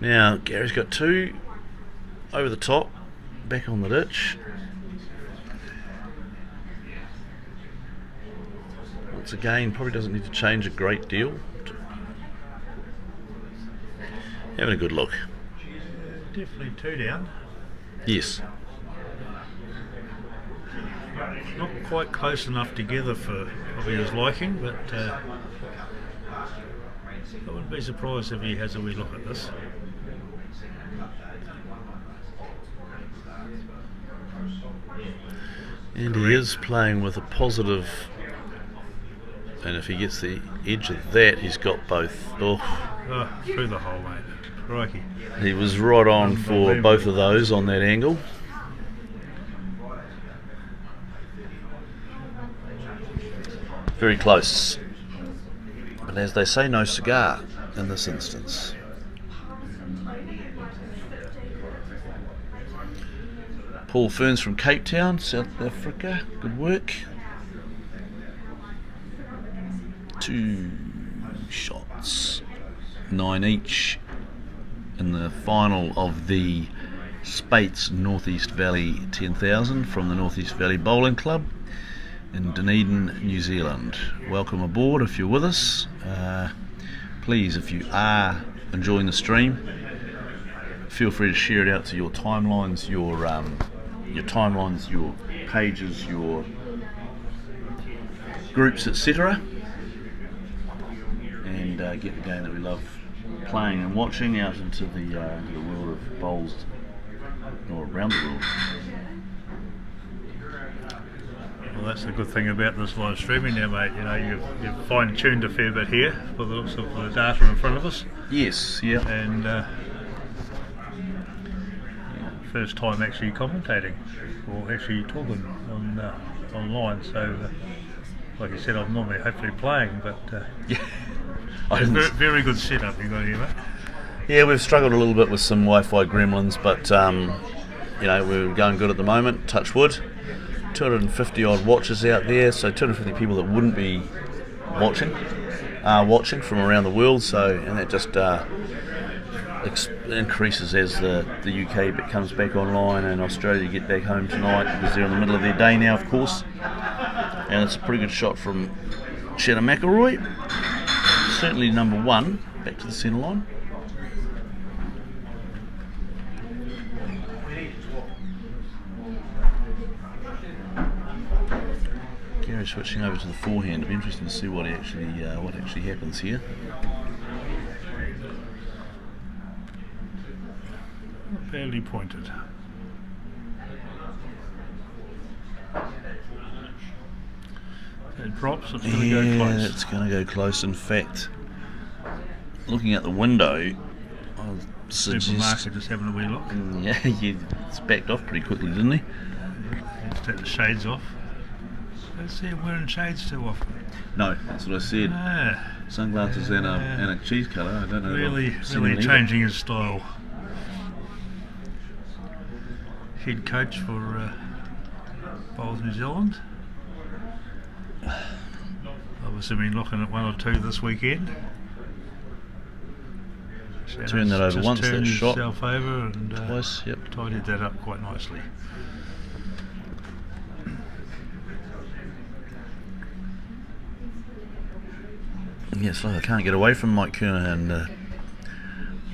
Now Gary's got two over the top, back on the ditch. Once again, probably doesn't need to change a great deal. Having a good look. Definitely two down. Yes. Not quite close enough together for his liking, but I wouldn't be surprised if he has a wee look at this. And he is playing with a positive, and if he gets the edge of that, he's got both. Oh, Oh, through the hole, mate. Crikey. he was right on for both of those on that angle. Very close. But as they say, no cigar in this instance. Paul Ferns from Cape Town, South Africa. Good work. 2 shots, 9 each in the final of the Speights Northeast Valley 10,000 from the Northeast Valley Bowling Club in Dunedin, New Zealand. Welcome aboard if you're with us. Please, if you are enjoying the stream, feel free to share it out to your timelines, your pages, your groups, etc. And get the game that we love playing and watching out into the world of bowls, or around the world. Well, that's the good thing about this live streaming now, mate. You've fine-tuned a fair bit here for the looks of the data in front of us. Yes, yeah. And first time actually commentating or actually talking online. So, like you said, I'm normally hopefully playing, but Yeah. very good setup you got here, mate. Yeah, we've struggled a little bit with some Wi-Fi gremlins, but we're going good at the moment. Touch wood. 250 odd watchers out there, so 250 people that wouldn't be watching. are watching from around the world. So, and that just increases as the UK comes back online and Australia get back home tonight, because they're in the middle of their day now, of course. And it's a pretty good shot from Shannon Mclory. Certainly number one, back to the centre line. Gary switching over to the forehand. It'll be interesting to see what actually happens here. Fairly pointed. It drops, it's going to go close. Yeah, it's going to go close. In fact, looking at the window, I'll suggest... Supermarket just having a wee look. Yeah, it's backed off pretty quickly, didn't he? Just take the shades off. Don't see him wearing shades too often. No, that's what I said. Sunglasses and a cheese colour. I don't know. Really changing his style. Head coach for Bowls New Zealand. Obviously been looking at one or two this weekend. Turn that over once, that shot. Himself over and twice, yep. Tidied that up quite nicely. Yeah, it's like I can't get away from Mike Kernahan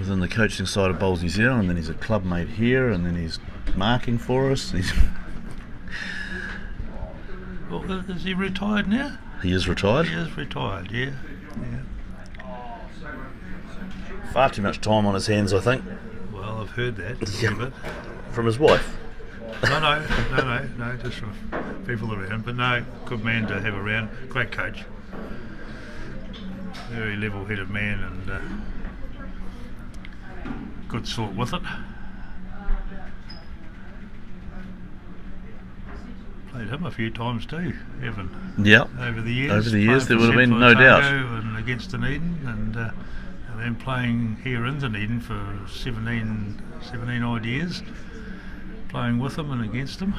within the coaching side of Bowls New Zealand, and then he's a club mate here, and then he's marking for us. Well, is he retired now? He is retired. He is retired, yeah. Far too much time on his hands, I think. Well, I've heard that a Yeah. bit. From his wife. No, just from people around. But no, good man to have around. Great coach. Very level-headed man and good sort with it. Played him a few times too, Evan. Yep. Over the years. Over the years, there playing would have for been no doubt. Otago and against Dunedin, and then playing here in Dunedin for 17 odd years, playing with him and against him.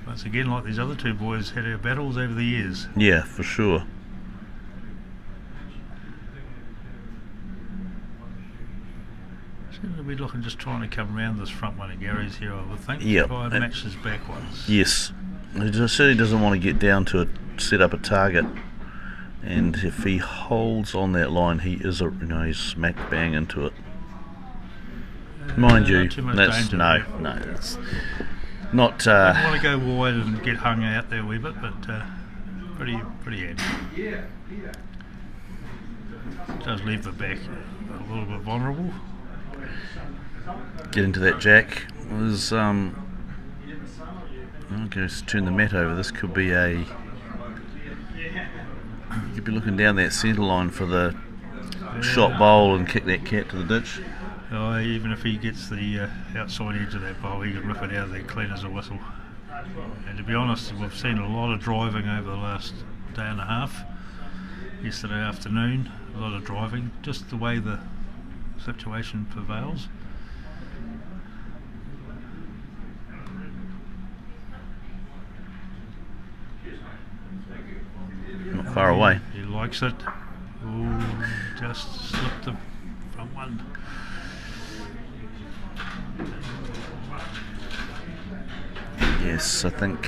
Once again, like these other two boys, had our battles over the years. Yeah, for sure. Seems to be looking, just trying to come around this front one of Gary's here, I would think. Yeah. Try and match his back ones. Yes. He certainly doesn't want to get down to set up a target. And if he holds on that line, he is he's smack bang into it. Mind you, not too much that's danger, no, that's not. I want to go wide and get hung out there a wee bit, but pretty handy. Does leave the back a little bit vulnerable. Get into that jack was I'll go turn the mat over. This could be you'd be looking down that centre line for the shot bowl and kick that cat to the ditch. Oh, even if he gets the outside edge of that bowl, he can rip it out of there clean as a whistle. And to be honest, we've seen a lot of driving over the last day and a half. Yesterday afternoon, a lot of driving, just the way the situation prevails. Not far away. He likes it. Ooh, just slipped the front one. Yes, I think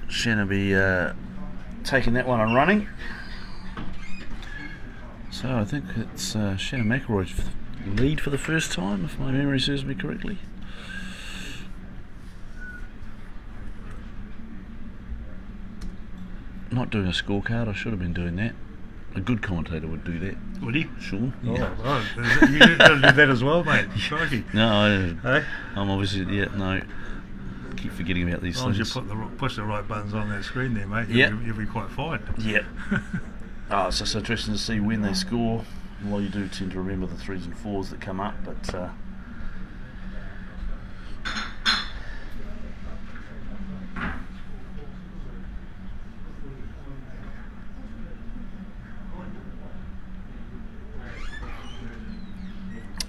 Shannon will be taking that one and running. So I think it's Shannon Mclory's lead for the first time, if my memory serves me correctly. Not doing a scorecard, I should have been doing that. A good commentator would do that. Would he? Sean? Oh, Yeah. right. You didn't do that as well, mate. Crikey. No, I didn't. Hey? I'm obviously, no. Keep forgetting about these As long as you things. push the right buttons on that screen there, mate, Yeah. you'll be quite fine. Yeah. It's just interesting to see when they score. Well, you do tend to remember the 3s and 4s that come up, but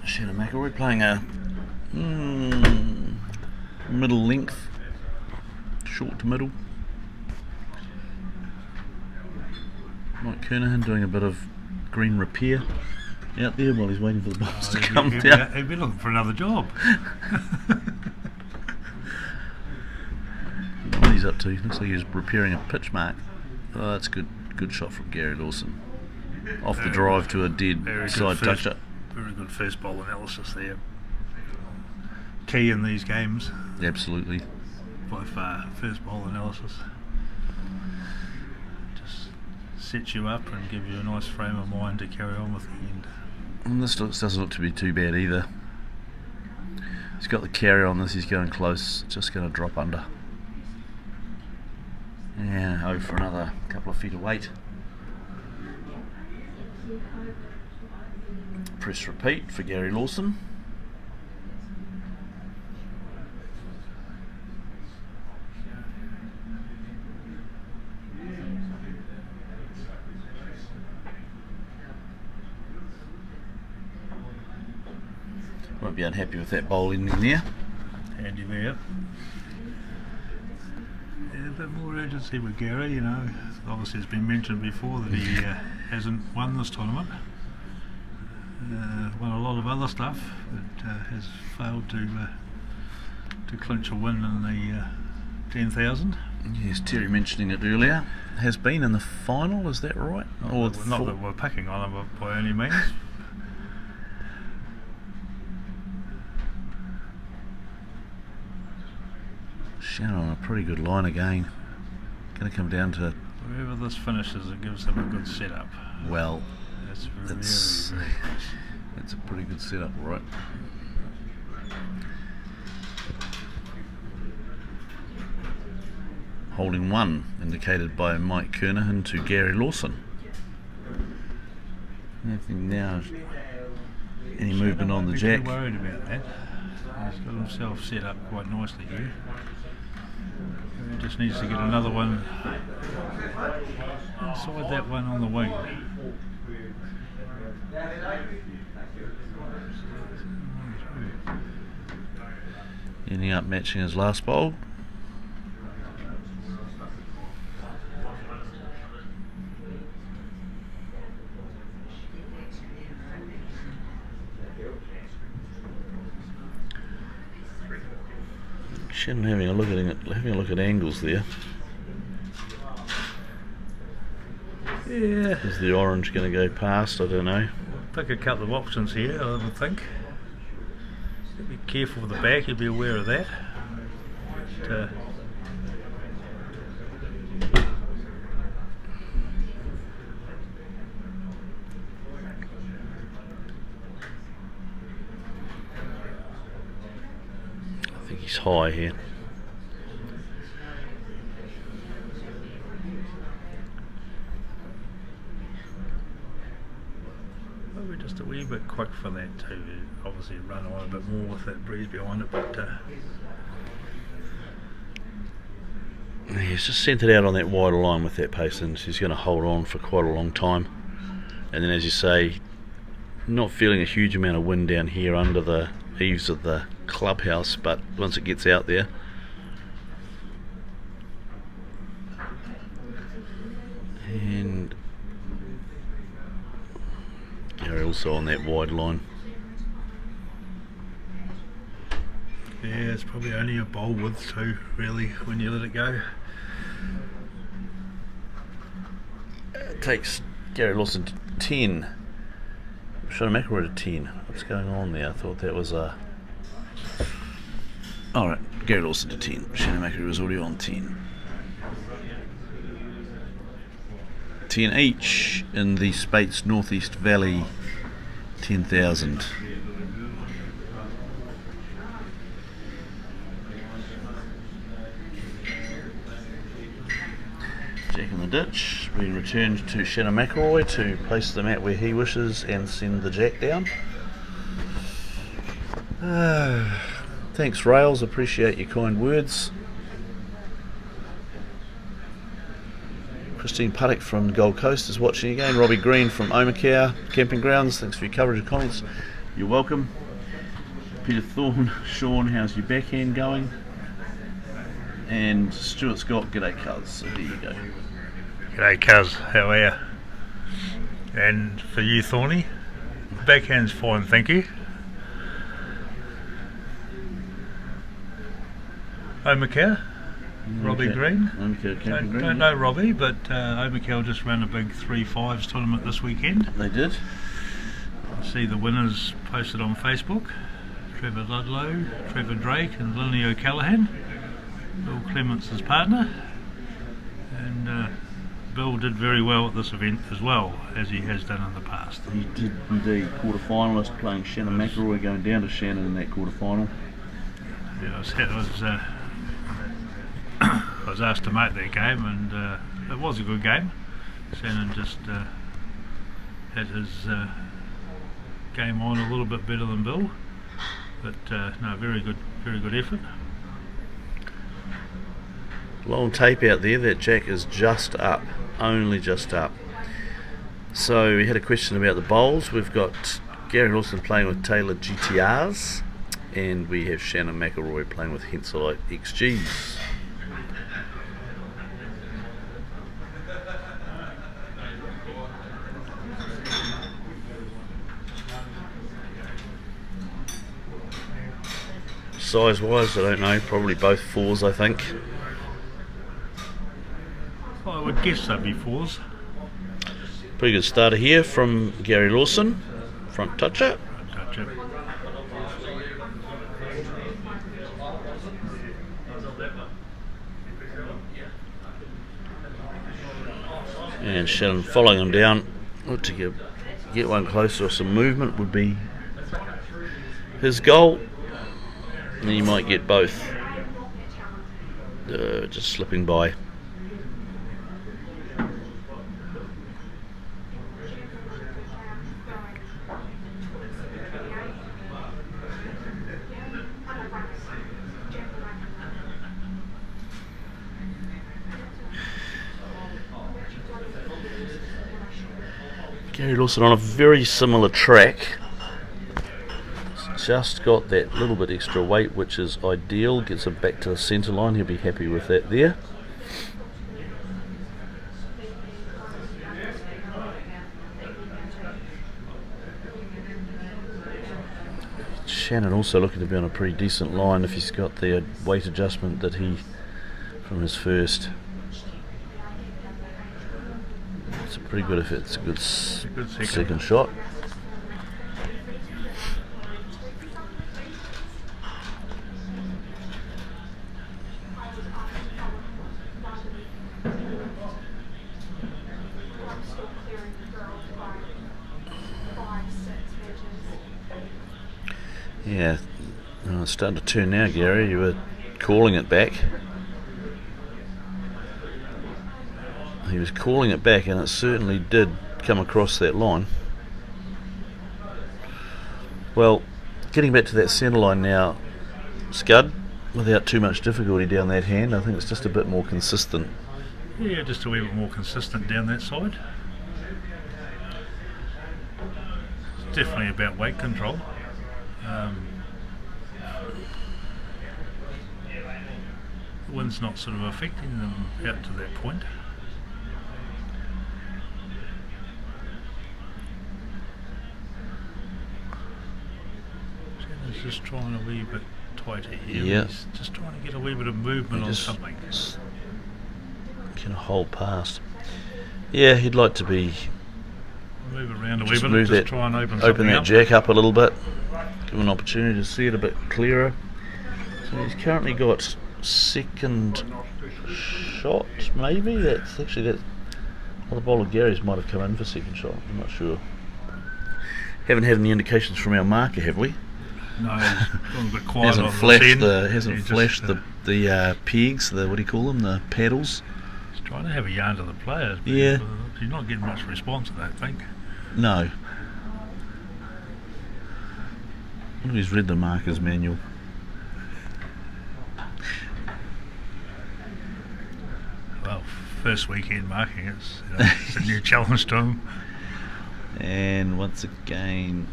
Shannon Mclory playing a middle length, short to middle. Mike Kernahan doing a bit of green repair out there while he's waiting for the balls to He'd come be- down. He'd be looking for another job. What he's up to? Looks like he's repairing a pitch mark. Oh, that's good. Good shot from Gary Lawson. Off the drive to a dead Very side good toucher. Very good first ball analysis there. Key in these games, Absolutely. by far, first ball analysis. Just sets you up and gives you a nice frame of mind to carry on with the end. And this doesn't look to be too bad either. He's got the carry on this, he's going close, just going to drop under. Yeah, for another couple of feet of weight. Press repeat for Gary Lawson. Won't be unhappy with that bowl ending there. Handy there. Yeah, a bit more urgency with Gary, you know. Obviously it's been mentioned before that he hasn't won this tournament. Won a lot of other stuff, but has failed to clinch a win in the 10,000. Yes, Terry mentioning it earlier. Has been in the final, is that right? Or Not that we're picking on him by any means. Shannon on a pretty good line again. Going to come down to, Wherever this finishes, it gives him a good setup. well, That's it's very, it's a pretty good setup, right? Holding one, indicated by Mike Kernahan to Gary Lawson. Anything now? Any movement on the Not jack? too worried about that. He's got himself set up quite nicely here. He just needs to get another one inside that one on the wing. Ending up matching his last bowl. Shannon having a look at angles there. Yeah, Is the orange going to go past? I don't know. pick a couple of options here, I would think. Be careful with the back, you'll be aware of that. But, I think he's high here. Probably just a wee bit quick for that too. Obviously run on a bit more with that breeze behind it, but He's just sent it out on that wider line with that pace, and he's going to hold on for quite a long time. And then, as you say, not feeling a huge amount of wind down here under the eaves of the clubhouse, but once it gets out there, and Gary also on that wide line. yeah, it's probably only a bowl width too, really, when you let it go. It takes Gary Lawson to 10. Shannon Mclory to 10. What's going on there? I thought that was a... Alright, Gary Lawson to 10. Shannon Mclory was already on 10. 10 each in the Speights Northeast Valley 10,000. Jack in the ditch, being returned to Shannon Mclory to place the mat where he wishes and send the jack down. Thanks Rails, appreciate your kind words. Christine Puttock from Gold Coast is watching again. Robbie Green from Omakau Camping Grounds, thanks for your coverage and comments. You're welcome. Peter Thorne, Sean, how's your backhand going? And Stuart Scott, g'day cuz, so there you go. G'day cuz, how are you? And for you, Thorny, backhand's fine, thank you. Omakau, Robbie Green. Don't know Robbie, but Omakau just ran a big 3-5s tournament this weekend. They did. I see the winners posted on Facebook. Trevor Ludlow, Trevor Drake and Lily O'Callaghan. Bill Clements' partner. And Bill did very well at this event as well, as he has done in the past. He did indeed. Quarter-finalist, playing Shannon Mclory, going down to Shannon in that quarter-final. Yeah, I was asked to make that game, and it was a good game. Shannon just had his game on a little bit better than Bill, but no, very good effort. Long tape out there. That jack is just up, only just up. So we had a question about the bowls. We've got Gary Lawson playing with Taylor GTRs, and we have Shannon Mclory playing with Henselite XGs. Size wise, I don't know, probably both 4s, I think. I would guess they'd be 4s. Pretty good starter here from Gary Lawson, front toucher. Touch it. And Shannon following him down. To get one closer or some movement would be his goal. And he might get both. Just slipping by. Gary Lawson on a very similar track. Just got that little bit extra weight, which is ideal. Gets him back to the centre line. He'll be happy with that there. Shannon also looking to be on a pretty decent line if he's got the weight adjustment that he from his first. It's a pretty good if it's a good second shot. Yeah, it's starting to turn now, Gary. You were calling it back. He was calling it back, and it certainly did come across that line. Well, getting back to that centre line now, Scud, without too much difficulty down that hand. I think it's just a bit more consistent. Yeah, just a wee bit more consistent down that side. It's definitely about weight control. The wind's not sort of affecting them out to that point. Shannon's just trying a wee bit tighter here. Yeah. He's just trying to get a wee bit of movement on something. Can hold past. Yeah, he'd like to be. Move around a wee Just bit, move just that, try and open that up. jack up a little bit. Give him an opportunity to see it a bit clearer. So he's currently got second shot, maybe. That's actually that. Other bowler Gary's might have come in for second shot. I'm not sure. Haven't had any indications from our marker, have we? No, he's gone a bit quiet. Hasn't on flashed the the pegs. The what do you call them? The paddles. He's trying to have a yarn to the players. But Yeah. He's not getting much response, I don't think. No. I wonder if he's read the marker's manual. Well, first weekend marking, it's a new challenge to him. And once again,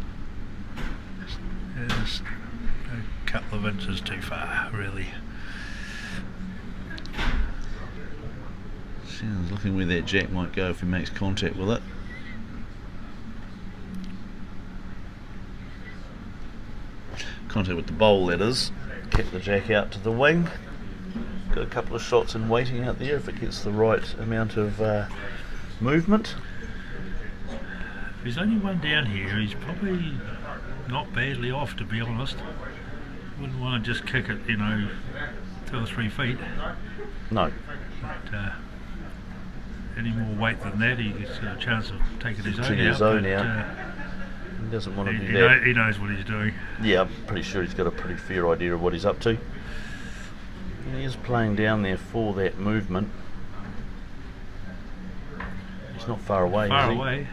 It's a couple of inches too far, really. Shannon's looking where that jack might go if he makes contact with it. contact with the bowl, that is. Kick the jack out to the wing. Got a couple of shots in waiting out there if it gets the right amount of movement. If there's only one down here, he's probably not badly off, to be honest. Wouldn't want to just kick it, 2 or 3 feet. No. But, any more weight than that, he's got a chance of taking his own out. out. He doesn't want to do that. He knows what he's doing. Yeah, I'm pretty sure he's got a pretty fair idea of what he's up to. He is playing down there for that movement. He's not far away, is he? Away.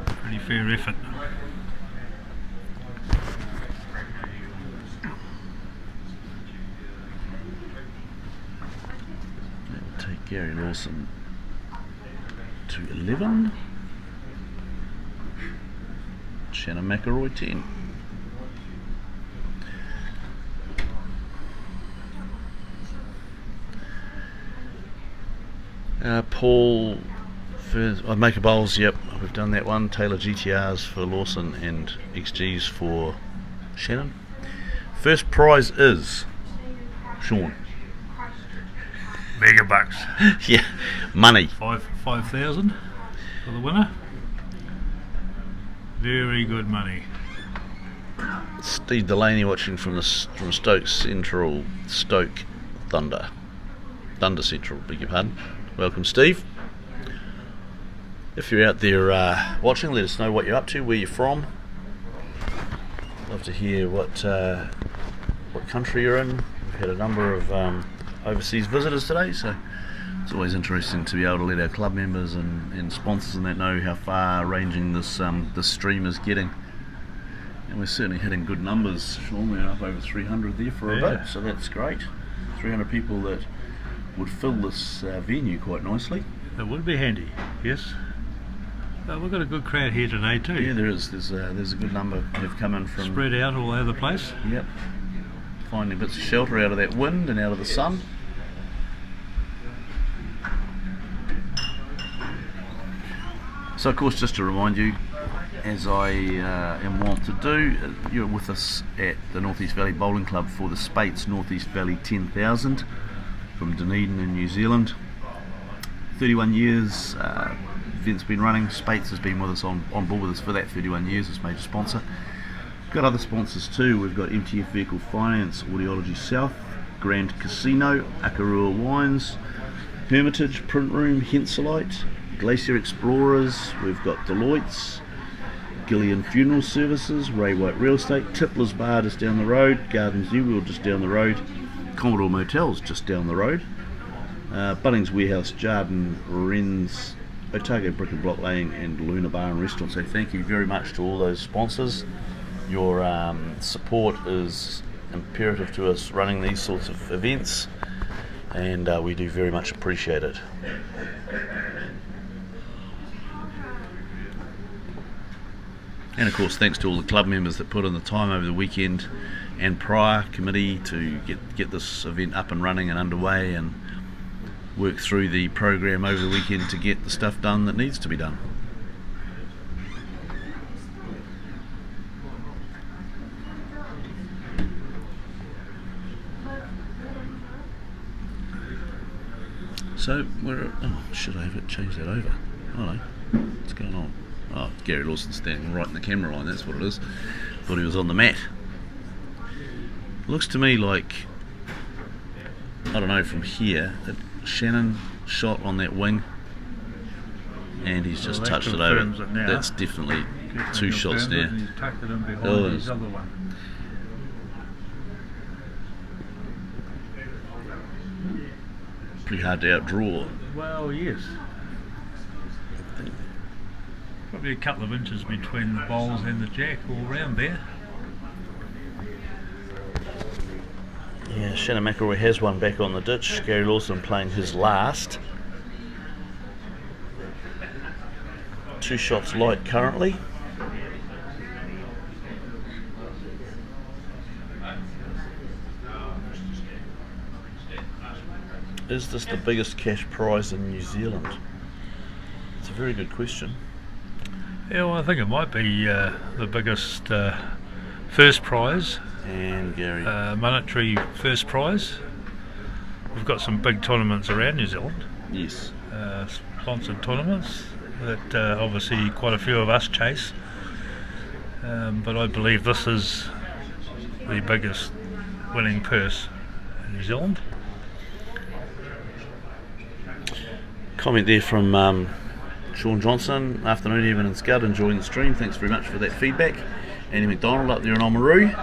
Pretty fair effort. That'll take Gary Lawson to 11. Shannon Mclory 10. Paul, Maker Bowls, yep, we've done that one. Taylor GTRs for Lawson and XGs for Shannon. First prize is Sean. Mega bucks. Yeah, money. 5,000 for the winner. Very good money. Steve Delaney watching from Stoke Central, Stoke Thunder Central, beg your pardon. Welcome, Steve. If you're out there watching, let us know what you're up to, where you're from. Love to hear what country you're in. We've had a number of overseas visitors today, so it's always interesting to be able to let our club members and sponsors and that know how far-ranging this stream is getting. And we're certainly hitting good numbers. Sean, we're up over 300 there for a vote, so that's great. 300 people that would fill this venue quite nicely. It would be handy, yes. We've got a good crowd here today too. Yeah, there is. There's a good number have come in from... Spread out all over the place. Yep. Finding bits of shelter out of that wind and out of the sun. So of course, just to remind you, as I am wont to do, you're with us at the North East Valley Bowling Club for the Speights North East Valley 10,000 from Dunedin in New Zealand. 31 years, event's been running. Speights has been with us on board with us for that 31 years as major sponsor. We've got other sponsors too. We've got MTF Vehicle Finance, Audiology South, Grand Casino, Akarua Wines, Hermitage, Print Room, Henselite, Glacier Explorers, we've got Deloitte's, Gillian Funeral Services, Ray White Real Estate, Tippler's Bar just down the road, Gardens New World just down the road, Commodore Motels just down the road, Bunnings Warehouse, Jardin, Wren's, Otago Brick and Block Laying and Luna Bar and Restaurant. So thank you very much to all those sponsors. Your support is imperative to us running these sorts of events, and we do very much appreciate it. And of course, thanks to all the club members that put in the time over the weekend and prior committee to get this event up and running and underway, and work through the program over the weekend to get the stuff done that needs to be done. So should I have changed that over? Oh no, what's going on? Oh, Gary Lawson standing right in the camera line, that's what it is. Thought he was on the mat. Looks to me like, I don't know, from here, that Shannon shot on that wing and he's just touched it over. That's definitely two shots there. He's tucked it in behind his other one. Pretty hard to outdraw. Well, yes. Probably a couple of inches between the bowls and the jack, all round there. Yeah, Shannon Mclory has one back on the ditch. Gary Lawson playing his last. 2 shots light currently. Is this the biggest cash prize in New Zealand? It's a very good question. Yeah, well, I think it might be the biggest first prize, And Gary. monetary first prize. We've got some big tournaments around New Zealand, Yes. sponsored tournaments that obviously quite a few of us chase. But I believe this is the biggest winning purse in New Zealand. Comment there from Sean Johnson. Afternoon, Evan and Scud, enjoying the stream. Thanks very much for that feedback. Andy McDonald up there in Oamaru.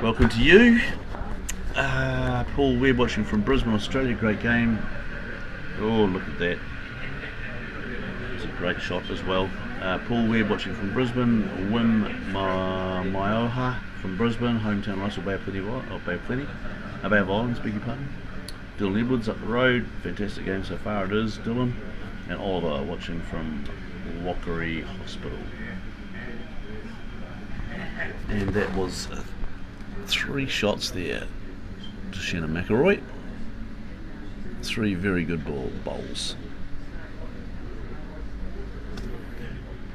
Welcome to you. Paul Webb watching from Brisbane, Australia. Great game. Oh, look at that. It's a great shot as well. Paul Webb watching from Brisbane. Wim Maioha from Brisbane. Hometown Russell Bay of Islands, beg your pardon. Dylan Edwards up the road. Fantastic game so far it is, Dylan. And Oliver watching from Wairakei Hospital. And that was 3 shots there to Shannon Mclory. 3 very good bowls.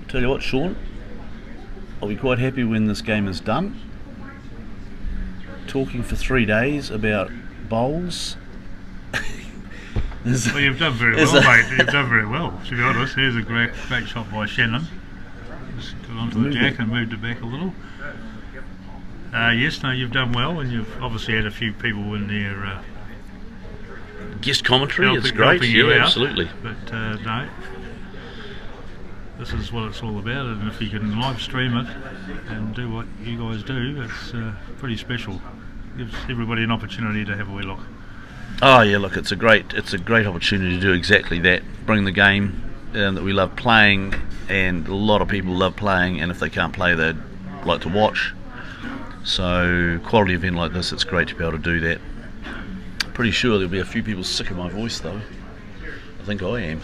Tell you what, Sean, I'll be quite happy when this game is done. Talking for 3 days about bowls. Well, you've done very well, mate. You've done very well, to be honest. Here's a great shot by Shannon. Just got onto the jack and moved it back a little. Yes, no, you've done well, and you've obviously had a few people in there guest commentary, it's great. helping you out. Absolutely. But no, this is what it's all about, and if you can live stream it and do what you guys do, it's pretty special. Gives everybody an opportunity to have a wee look. Oh yeah, look, it's a great opportunity to do exactly that. Bring the game that we love playing, and a lot of people love playing, and if they can't play, they'd like to watch. So, quality event like this, it's great to be able to do that. Pretty sure there'll be a few people sick of my voice though. I think I am.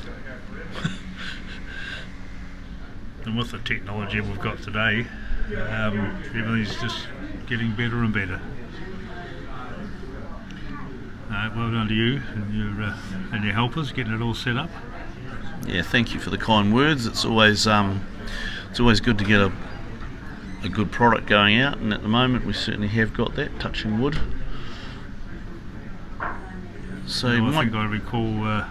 And with the technology we've got today, everything's just getting better and better. Well done to you and your helpers getting it all set up. Yeah, thank you for the kind words. It's always good to get a good product going out, and at the moment we certainly have got that. Touching wood. So well, I think I recall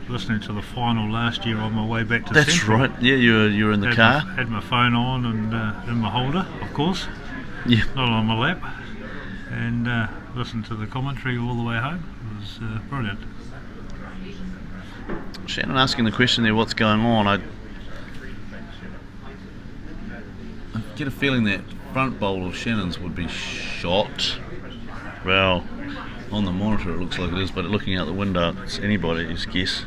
listening to the final last year on my way back to that's Central. right. Yeah, you were in the car. Had my phone on and in my holder, of course. Yeah. Not on my lap. And listened to the commentary all the way home. It was brilliant. Shannon asking the question there, what's going on? I get a feeling that front bowl of Shannon's would be shot. Well, on the monitor it looks like it is, but looking out the window, it's anybody's guess.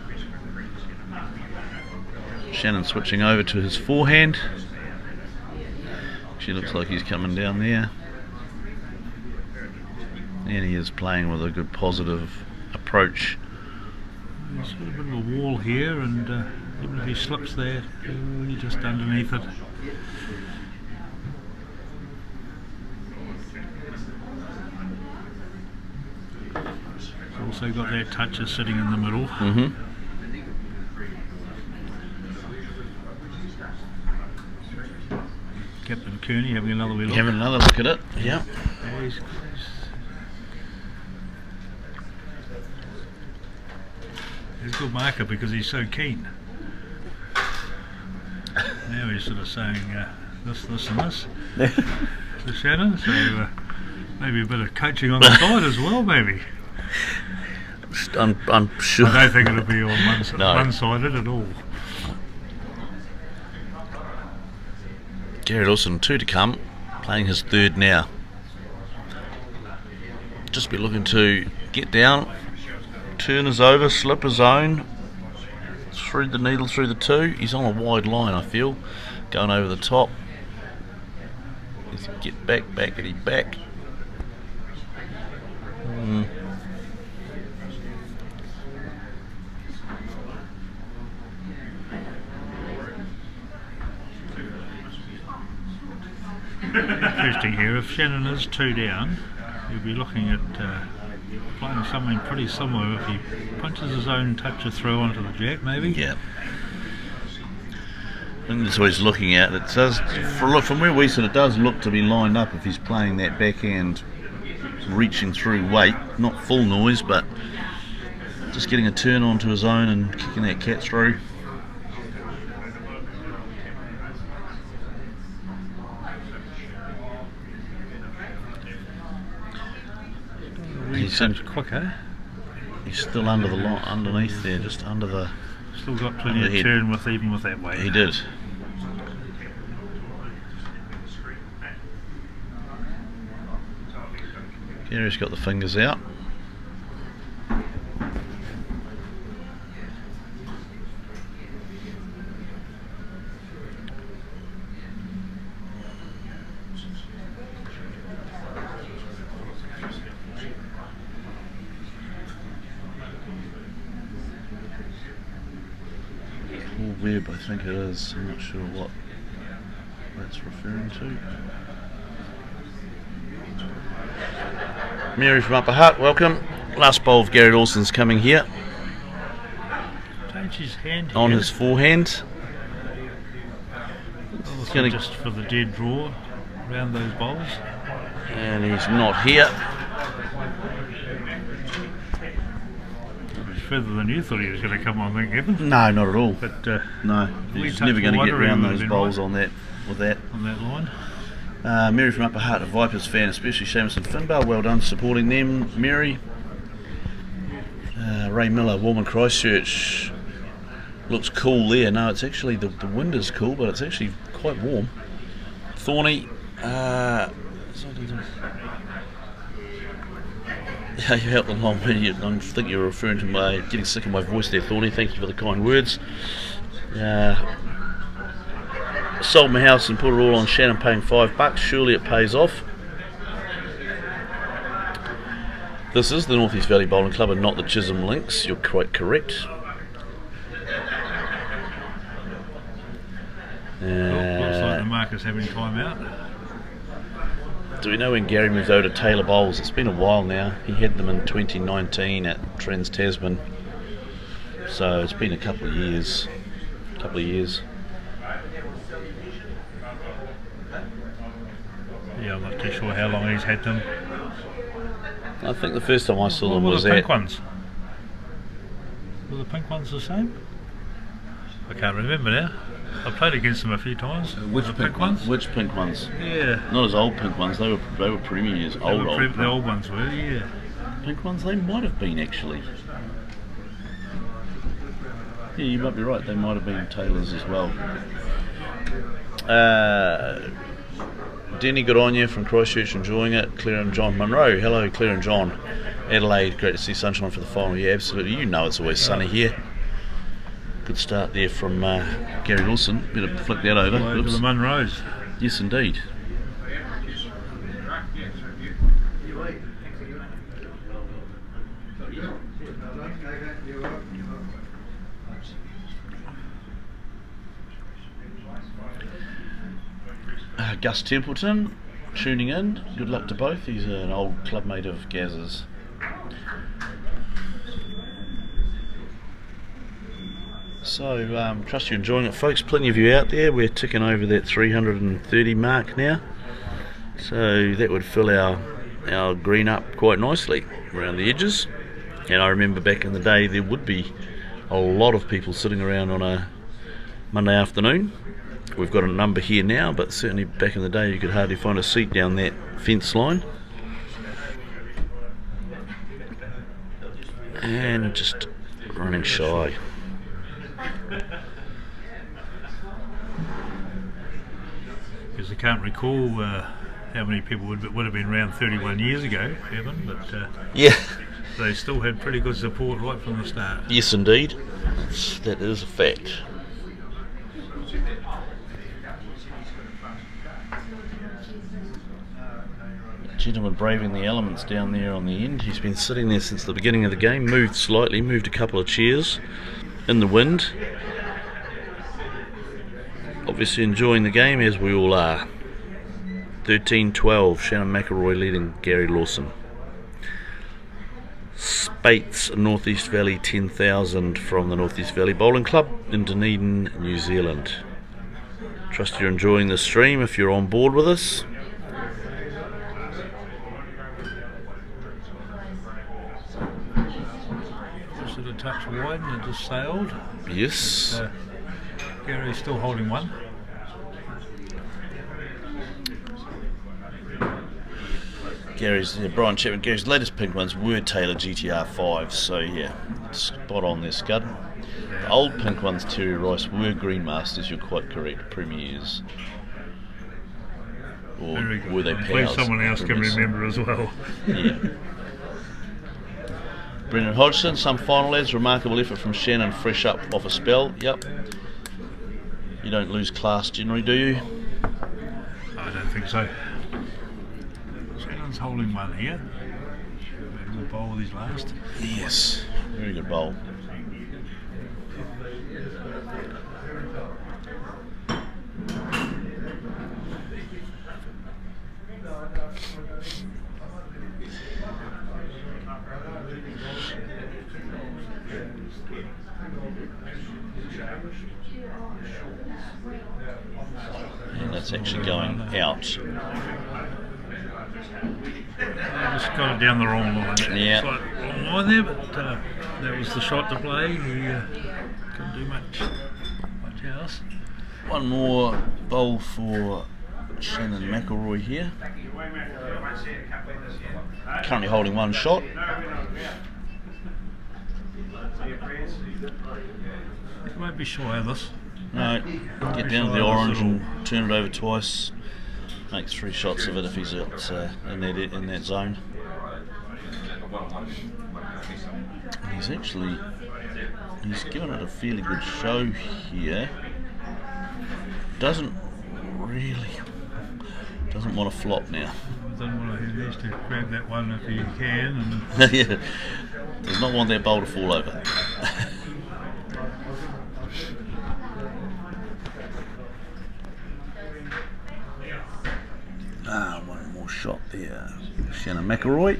Shannon switching over to his forehand. She looks like he's coming down there. And he is playing with a good positive approach. There's a bit of a wall here, and even if he slips there, he's just underneath it. He's also got that toucher sitting in the middle. Mm-hmm. Captain Kearney having another wee look. Having another look at it. Yeah. Yeah, he's a good marker because he's so keen. Now he's sort of saying this and this to Shannon, so maybe a bit of coaching on the side as well, maybe. I'm sure. I don't think it'll be on No. one-sided at all. Gary Lawson, 2 to come, playing his 3rd now. Just be looking to get down, turn his over, slip his own, through the needle, through the 2. He's on a wide line, I feel, going over the top. Needs to get backity back. Interesting here, if Shannon is 2 down, you'll be looking at playing something pretty similar if he punches his own toucher through onto the jack, maybe. Yeah. I think that's what he's looking at. It does, from where we sit, it does look to be lined up if he's playing that backhand, reaching through weight, not full noise, but just getting a turn onto his own and kicking that cat through. He's quicker. He's still under the line, underneath there, just under the. Still got plenty of turn even with that weight. He did. Gary's got the fingers out. Web, I think it is. I'm not sure what that's referring to. Mary from Upper Hutt, welcome. Last bowl of Gary Lawson's coming here. Change his hand on here. His forehand. Just for the dead draw around those bowls. And he's not here. Further than you thought he was going to come on, I think, Evan. No, not at all. But no, he's never going to get around those bowls on that line. Mary from Upper Hutt, a Vipers fan, especially Seamus and Finbar. Well done supporting them, Mary. Ray Miller, Warman Christchurch. Looks cool there. No, it's actually the wind is cool, but it's actually quite warm. Thorny. Yeah, you helped along. I think you're referring to my getting sick of my voice there, Thorny. Thank you for the kind words. Sold my house and put it all on Shannon, paying $5. Surely it pays off. This is the North East Valley Bowling Club and not the Chisholm Lynx. You're quite correct. Looks like the marker's having time out. Do we know when Gary moved over to Taylor Bowls? It's been a while now. He had them in 2019 at Trans Tasman. So it's been a couple of years. Yeah, I'm not too sure how long he's had them. I think the first time I saw them was the pink at... ones? Were the pink ones the same? I can't remember now. I played against them a few times. Which pink ones? Which pink ones? Yeah. Not as old pink ones. They were premiers. The old ones were, yeah. Pink ones. They might have been actually. Yeah, you might be right. They might have been Taylors as well. Denny, good on you from Christchurch, enjoying it. Claire and John Munro. Hello, Claire and John. Adelaide, great to see sunshine for the final. Yeah, absolutely. You know it's always sunny here. Good start there from Gary Lawson. Better flick that over. Over the Munros. Yes, indeed. Gus Templeton tuning in. Good luck to both. He's an old clubmate of Gaz's. So, trust you're enjoying it, folks. Plenty of you out there. We're ticking over that 330 mark now. So that would fill our green up quite nicely around the edges. And I remember back in the day there would be a lot of people sitting around on a Monday afternoon. We've got a number here now, but certainly back in the day you could hardly find a seat down that fence line. And just running shy. Because I can't recall how many people would have been around 31 years ago, Evan, but yeah, they still had pretty good support right from the start. Yes, indeed. That is a fact. Gentleman braving the elements down there on the end. He's been sitting there since the beginning of the game. Moved slightly, moved a couple of chairs in the wind. Obviously enjoying the game, as we all are. 13-12, Shannon Mclory leading Gary Lawson. Speights North East Valley 10,000 from the North East Valley Bowling Club in Dunedin, New Zealand. Trust you're enjoying the stream if you're on board with us. Just at a touch wide and it just sailed. Yes. But, Gary's still holding one. Brian Chapman, Gary's latest pink ones were Taylor GTR 5s, so yeah, spot on there, Scud. The old pink ones, Terry Rice, were Green Masters, you're quite correct, Premiers. Or Very good. were they I'm Powers? pleased someone else can Premiers. remember as well. Yeah. Brendan Hodgson, some final lads, remarkable effort from Shannon, fresh up off a spell. Yep. You don't lose class generally, do you? I don't think so. Shannon's holding one here. Maybe we'll bowl with his last. Yes. Very good bowl. And that's actually going out. I just got it down the wrong line. Yeah. Wrong line there, but that was the shot to play. He couldn't do much else. One more bowl for Shannon Mclory here. Currently holding one shot. He won't be shy of this. No, get down to the orange and turn it over twice. Make 3 shots of it if he's in that zone. He's given it a fairly good show here. Doesn't want to flop now. He needs to grab that one if he can. And Yeah, does not want that bowl to fall over. One more shot there. Shannon Mclory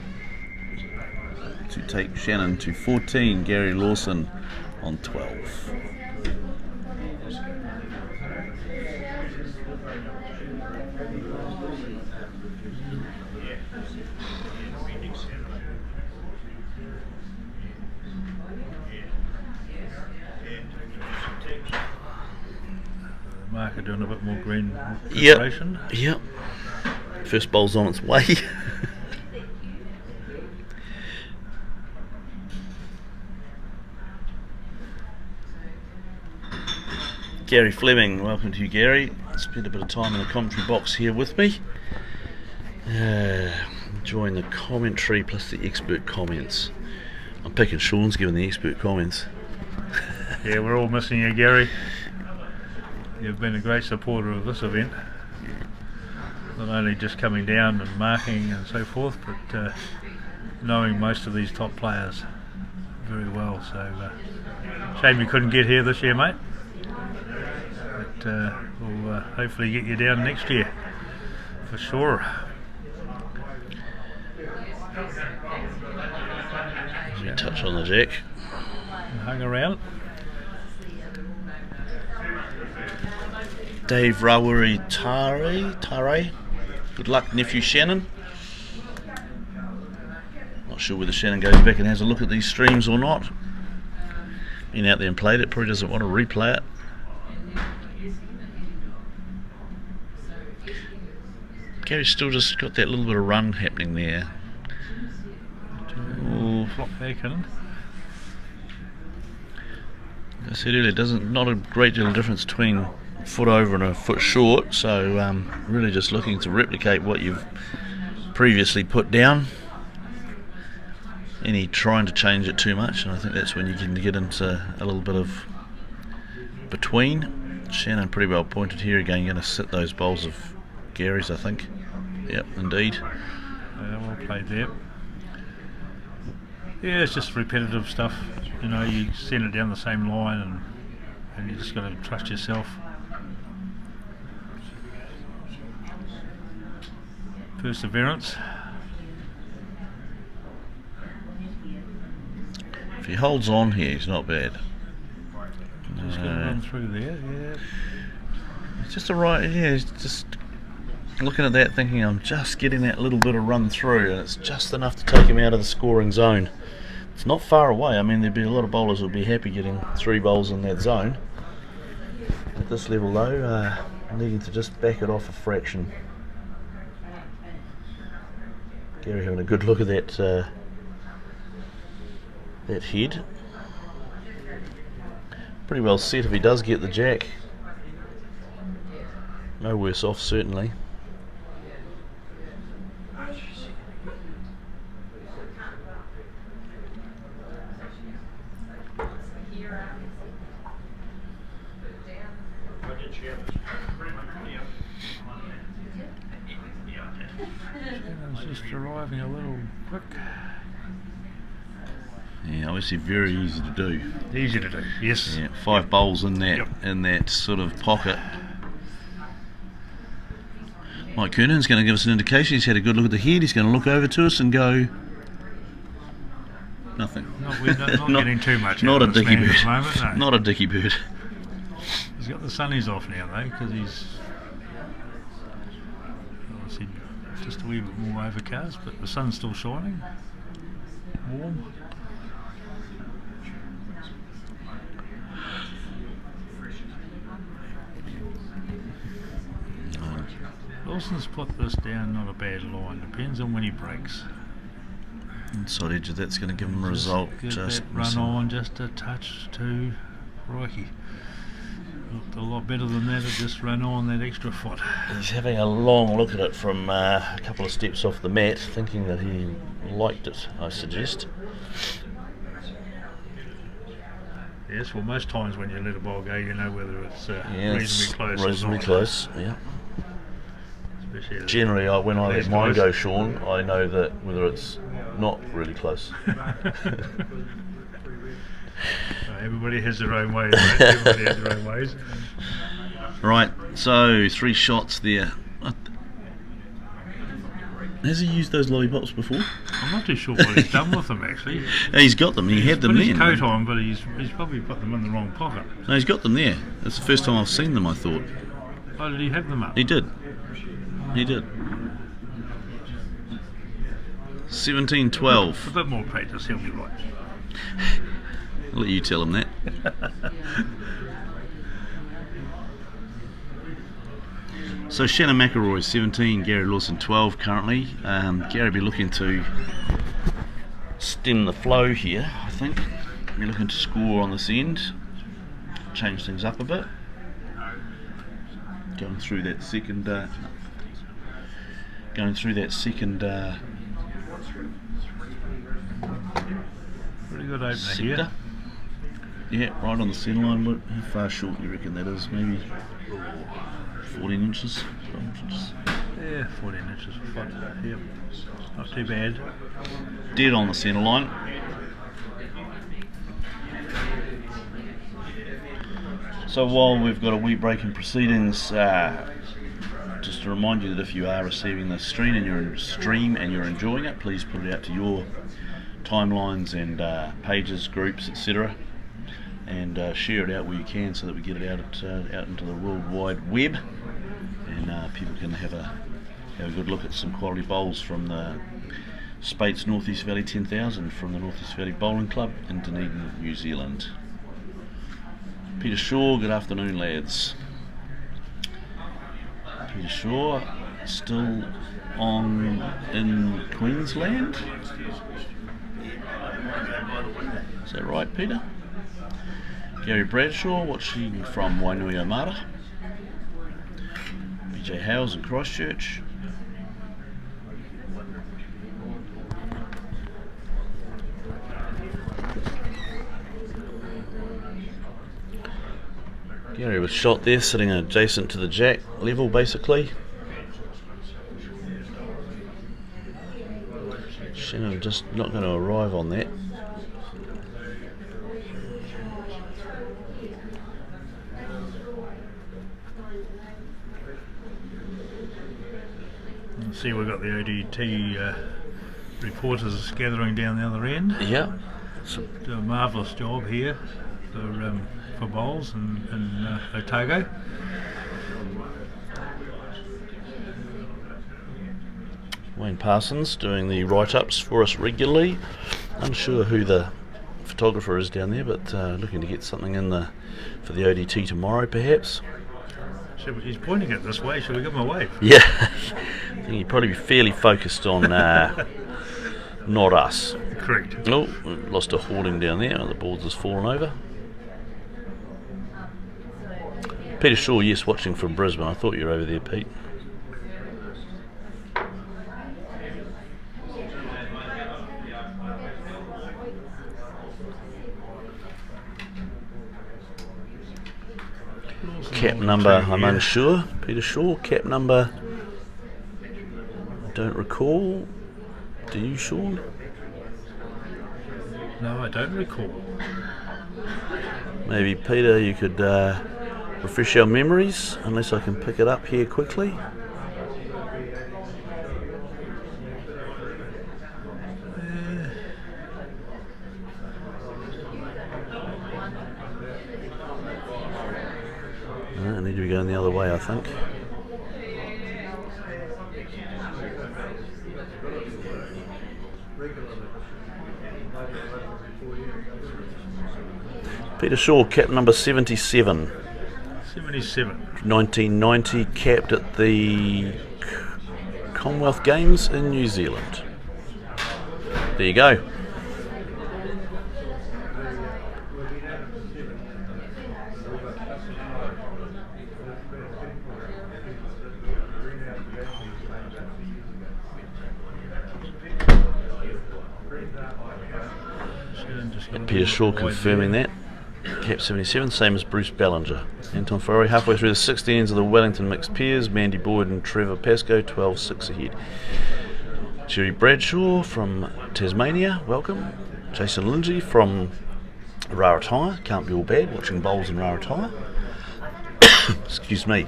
to take Shannon to 14. Gary Lawson on 12. Marker doing a bit more green Yep. preparation. Yep. First bowl's on its way. Gary Fleming, welcome to you, Gary. Spent a bit of time in the commentary box here with me. Enjoying the commentary plus the expert comments. I'm picking Sean's giving the expert comments. Yeah, we're all missing you, Gary. You've been a great supporter of this event. Not only just coming down and marking and so forth, but knowing most of these top players very well. So shame you couldn't get here this year, mate. But we'll hopefully get you down next year for sure. Touch on the deck. Hung around. Dave Rawari Tare. Good luck, nephew Shannon. Not sure whether Shannon goes back and has a look at these streams or not. Been out there and played it, probably doesn't want to replay it. Gary's still just got that little bit of run happening there. Ooh. Flop back in. I said earlier, not a great deal of difference between a foot over and a foot short, so really just looking to replicate what you've previously put down. Any trying to change it too much, and I think that's when you can get into a little bit of between. Shannon pretty well pointed here again, going to sit those bowls of Gary's, I think. Yep, indeed. Yeah, well played there. Yeah, it's just repetitive stuff. You know, you send it down the same line and you just got to trust yourself. Perseverance. If he holds on here, he's not bad. Just going to run through there, yeah. It's just just looking at that thinking I'm just getting that little bit of run through, and it's just enough to take him out of the scoring zone. It's not far away. I mean, there'd be a lot of bowlers who'd be happy getting 3 bowls in that zone. At this level though, needing to just back it off a fraction. Gary having a good look at that that head. Pretty well set if he does get the jack. No worse off, certainly. Shannon's just arriving a little quick. Yeah, obviously very easy to do. Easy to do, yes. Yeah, 5 bowls in that Yep. in that sort of pocket. Mike Kernan's going to give us an indication. He's had a good look at the head. He's going to look over to us and go, nothing. We're not getting too much Not out a of this dicky man bird. at the moment, no. Not a dicky bird. He's got the sunnies off now though, because he's obviously just a wee bit more overcast, but the sun's still shining. Warm. Lawson's put this down, not a bad line. Depends on when he breaks. Inside edge of that's going to give him a result. Get Just that run on, just a touch to Crikey. Looked a lot better than that. It just ran on that extra foot. He's having a long look at it from a couple of steps off the mat, thinking that he liked it, I suggest. Yes, well, most times when you let a ball go, you know whether it's Yeah, reasonably close or reasonably not. close, yeah. Especially Generally, when I let That's mine close. go, Sean, I know that whether it's not really close. Everybody has their own ways, mate. Everybody has their own ways. Right, so 3 shots there. Has he used those lollipops before? I'm not too sure what he's done with them, actually. He's got them. He had them put then. his coat on, but he's probably put them in the wrong pocket. No, he's got them there. That's the first time I've seen them, I thought. Oh, did he have them up? He did. He did. 17-12. A bit more practice, he'll be right. I'll let you tell him that. So Shannon Mclory 17, Gary Lawson 12 currently. Gary will be looking to stem the flow here, I think. We're looking to score on this end, change things up a bit. Going through that second Pretty good opener sector. here. Yeah, right on the centre line. How far short do you reckon that is? Maybe 14 inches? 12 inches. Yeah, 14 inches a foot. Yep. Not too bad. Dead on the centre line. So while we've got a wee break in proceedings, just to remind you that if you are receiving the stream and you're enjoying it, please put it out to your timelines and pages, groups, etc. And share it out where you can, so that we get it out into the World Wide Web, and people can have a good look at some quality bowls from the Speights North East Valley 10,000 from the North East Valley Bowling Club in Dunedin, New Zealand. Peter Shaw, good afternoon, lads. Peter Shaw still on in Queensland. Is that right, Peter? Gary Bradshaw watching from Wainuiomata. BJ Hales in Christchurch. Gary was shot there, sitting adjacent to the jack level, basically. Shannon just not going to arrive on that. See, we've got the ODT reporters gathering down the other end. Yeah. Do a marvellous job here for for bowls in Otago. Wayne Parsons doing the write-ups for us regularly. Unsure who the photographer is down there, but looking to get something in for the ODT tomorrow, perhaps. He's pointing it this way. Should we give him a wave? Yeah, I think he'd probably be fairly focused on not us. Correct. Oh, lost a hoarding down there. The boards has fallen over. Peter Shaw, yes, watching from Brisbane. I thought you were over there, Pete. Cap number, I'm unsure. Peter Shaw, cap number, I don't recall. Do you, Sean? No, I don't recall. Maybe, Peter, you could refresh our memories, unless I can pick it up here quickly. I need to be going the other way, I think. Peter Shaw, cap number 77. 77. 1990, capped at the Commonwealth Games in New Zealand. There you go. Peter Shaw confirming that. Cap 77, same as Bruce Ballinger. Anton Ferrari halfway through the 16s of the Wellington mixed pairs. Mandy Boyd and Trevor Pascoe 12-6 ahead. Jerry Bradshaw from Tasmania, welcome. Jason Lindsay from Rarotonga, can't be all bad watching bowls in Rarotonga. Excuse me.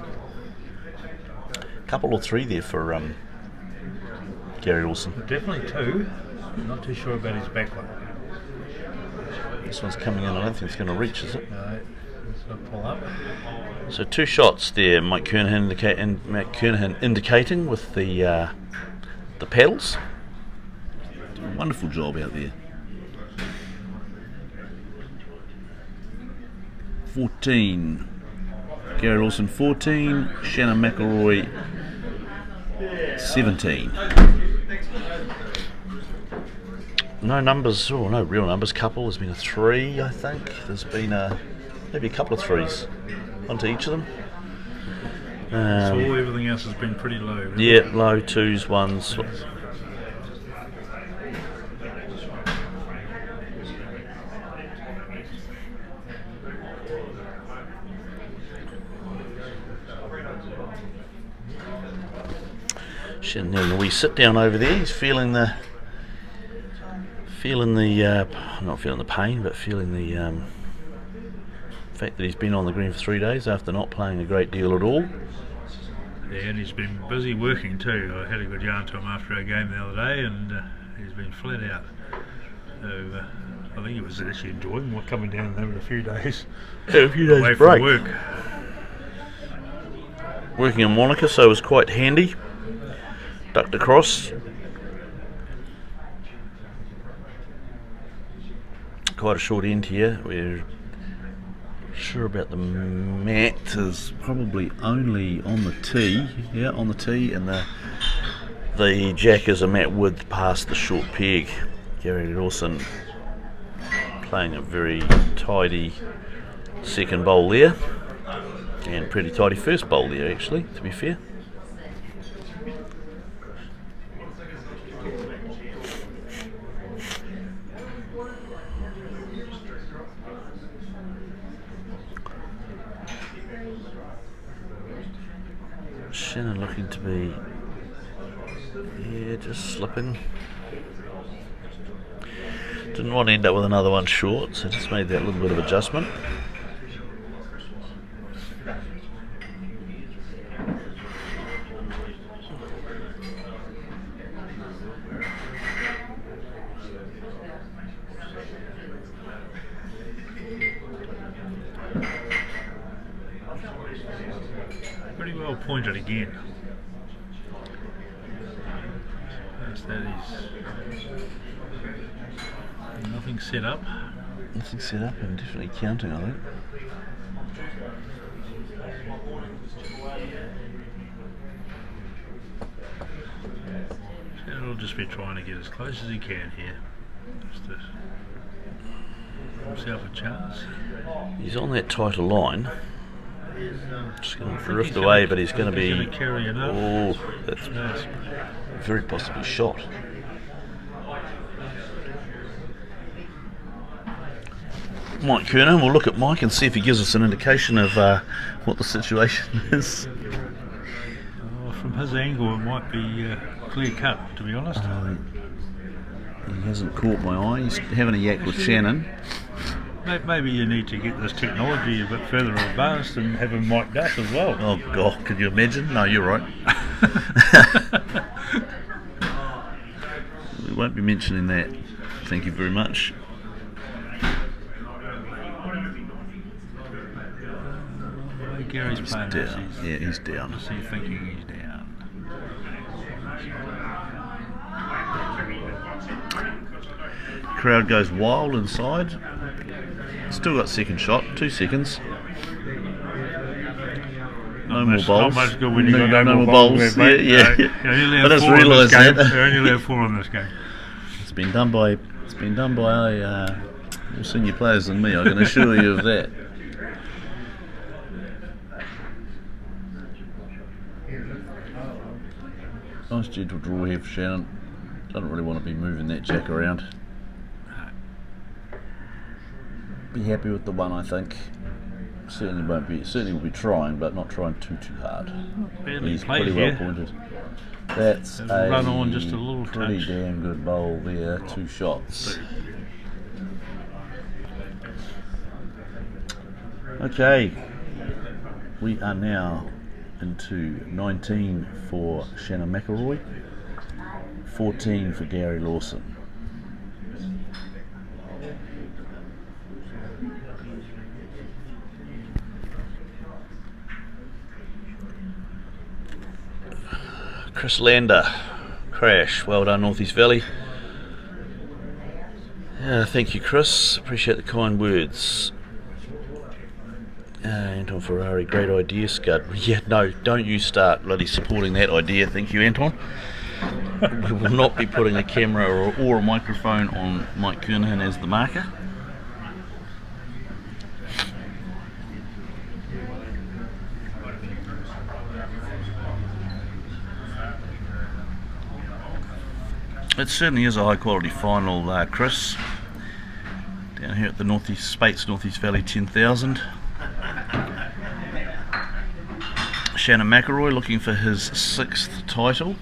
Couple or three there for Gary Lawson. Definitely two. Not too sure about his back one. This one's coming in, I don't think it's going to reach, is it? No, it's going to pull up. So two shots there, Matt Kernahan indicating with the paddles. Doing a wonderful job out there. 14. Gary Lawson 14, Shannon Mclory 17. No numbers, or no real numbers. Couple. There's been a 3, I think. There's been maybe a couple of 3s, one to each of them. So everything else has been pretty low. Yeah, low 2s, 1s. Shannon having a wee sit down over there. He's feeling the not feeling the pain, but feeling the fact that he's been on the green for 3 days after not playing a great deal at all. Yeah, and he's been busy working too. I had a good yarn to him after our game the other day, and he's been flat out. So I think he was actually enjoying coming down and having a few days, A few days away break. from work. Working in Wanaka, so it was quite handy. Ducked across. Quite a short end here. We're sure about the mat is probably only on the tee. Yeah, on the tee, and the jack is a mat width past the short peg. Gary Lawson playing a very tidy second bowl there, and pretty tidy first bowl there actually, to be fair. Shannon looking to be, just slipping. Didn't want to end up with another one short, so just made that little bit of adjustment. pretty well pointed again. Past that is nothing set up. Nothing set up and definitely counting, I think. Shannon will just be trying to get as close as he can here. Just to give himself a chance. He's on that tighter line. Just going to drift he's away, gonna- but he's going to he's be. gonna carry enough. Oh, that's That's very possibly shot. Mike Kernan, we'll look at Mike and see if he gives us an indication of what the situation is. from his angle, it might be clear cut, to be honest. He hasn't caught my eye. He's having a yak with Shannon. Maybe you need to get this technology a bit further advanced and have him mic'd up as well. Oh God, could you imagine? No, you're right. We won't be mentioning that. Thank you very much. Gary's He's playing down. this. Yeah, he's down. Is he thinking he's down? Crowd goes wild inside. Still got second shot, 2 seconds. No more Not bowls. much good when you got no more bowls. bowls. There, Yeah, mate. yeah. You only I have just 4 in this realised game. that. You only have 4 in this game. It's been done by more senior players than me. I can assure you of that. Nice gentle draw here for Shannon. Doesn't really want to be moving that jack around. Be happy with the one, I think. Certainly will be trying, but not trying too hard. Badly He's played pretty well here. pointed. That's a Run on just a little pretty touch. damn good bowl there. 2 shots. Okay, we are now into 19 for Shannon Mclory, 14 for Gary Lawson. Chris Lander, crash. Well done, North East Valley. Thank you, Chris. Appreciate the kind words. Anton Ferrari, great idea, Scud. Yeah, no, don't you start bloody supporting that idea. Thank you, Anton. We will not be putting a camera or a microphone on Mike Kernahan as the marker. It certainly is a high quality final, Chris. Down here at the North East Speights North East Valley 10,000. Shannon Mclory looking for his 6th title.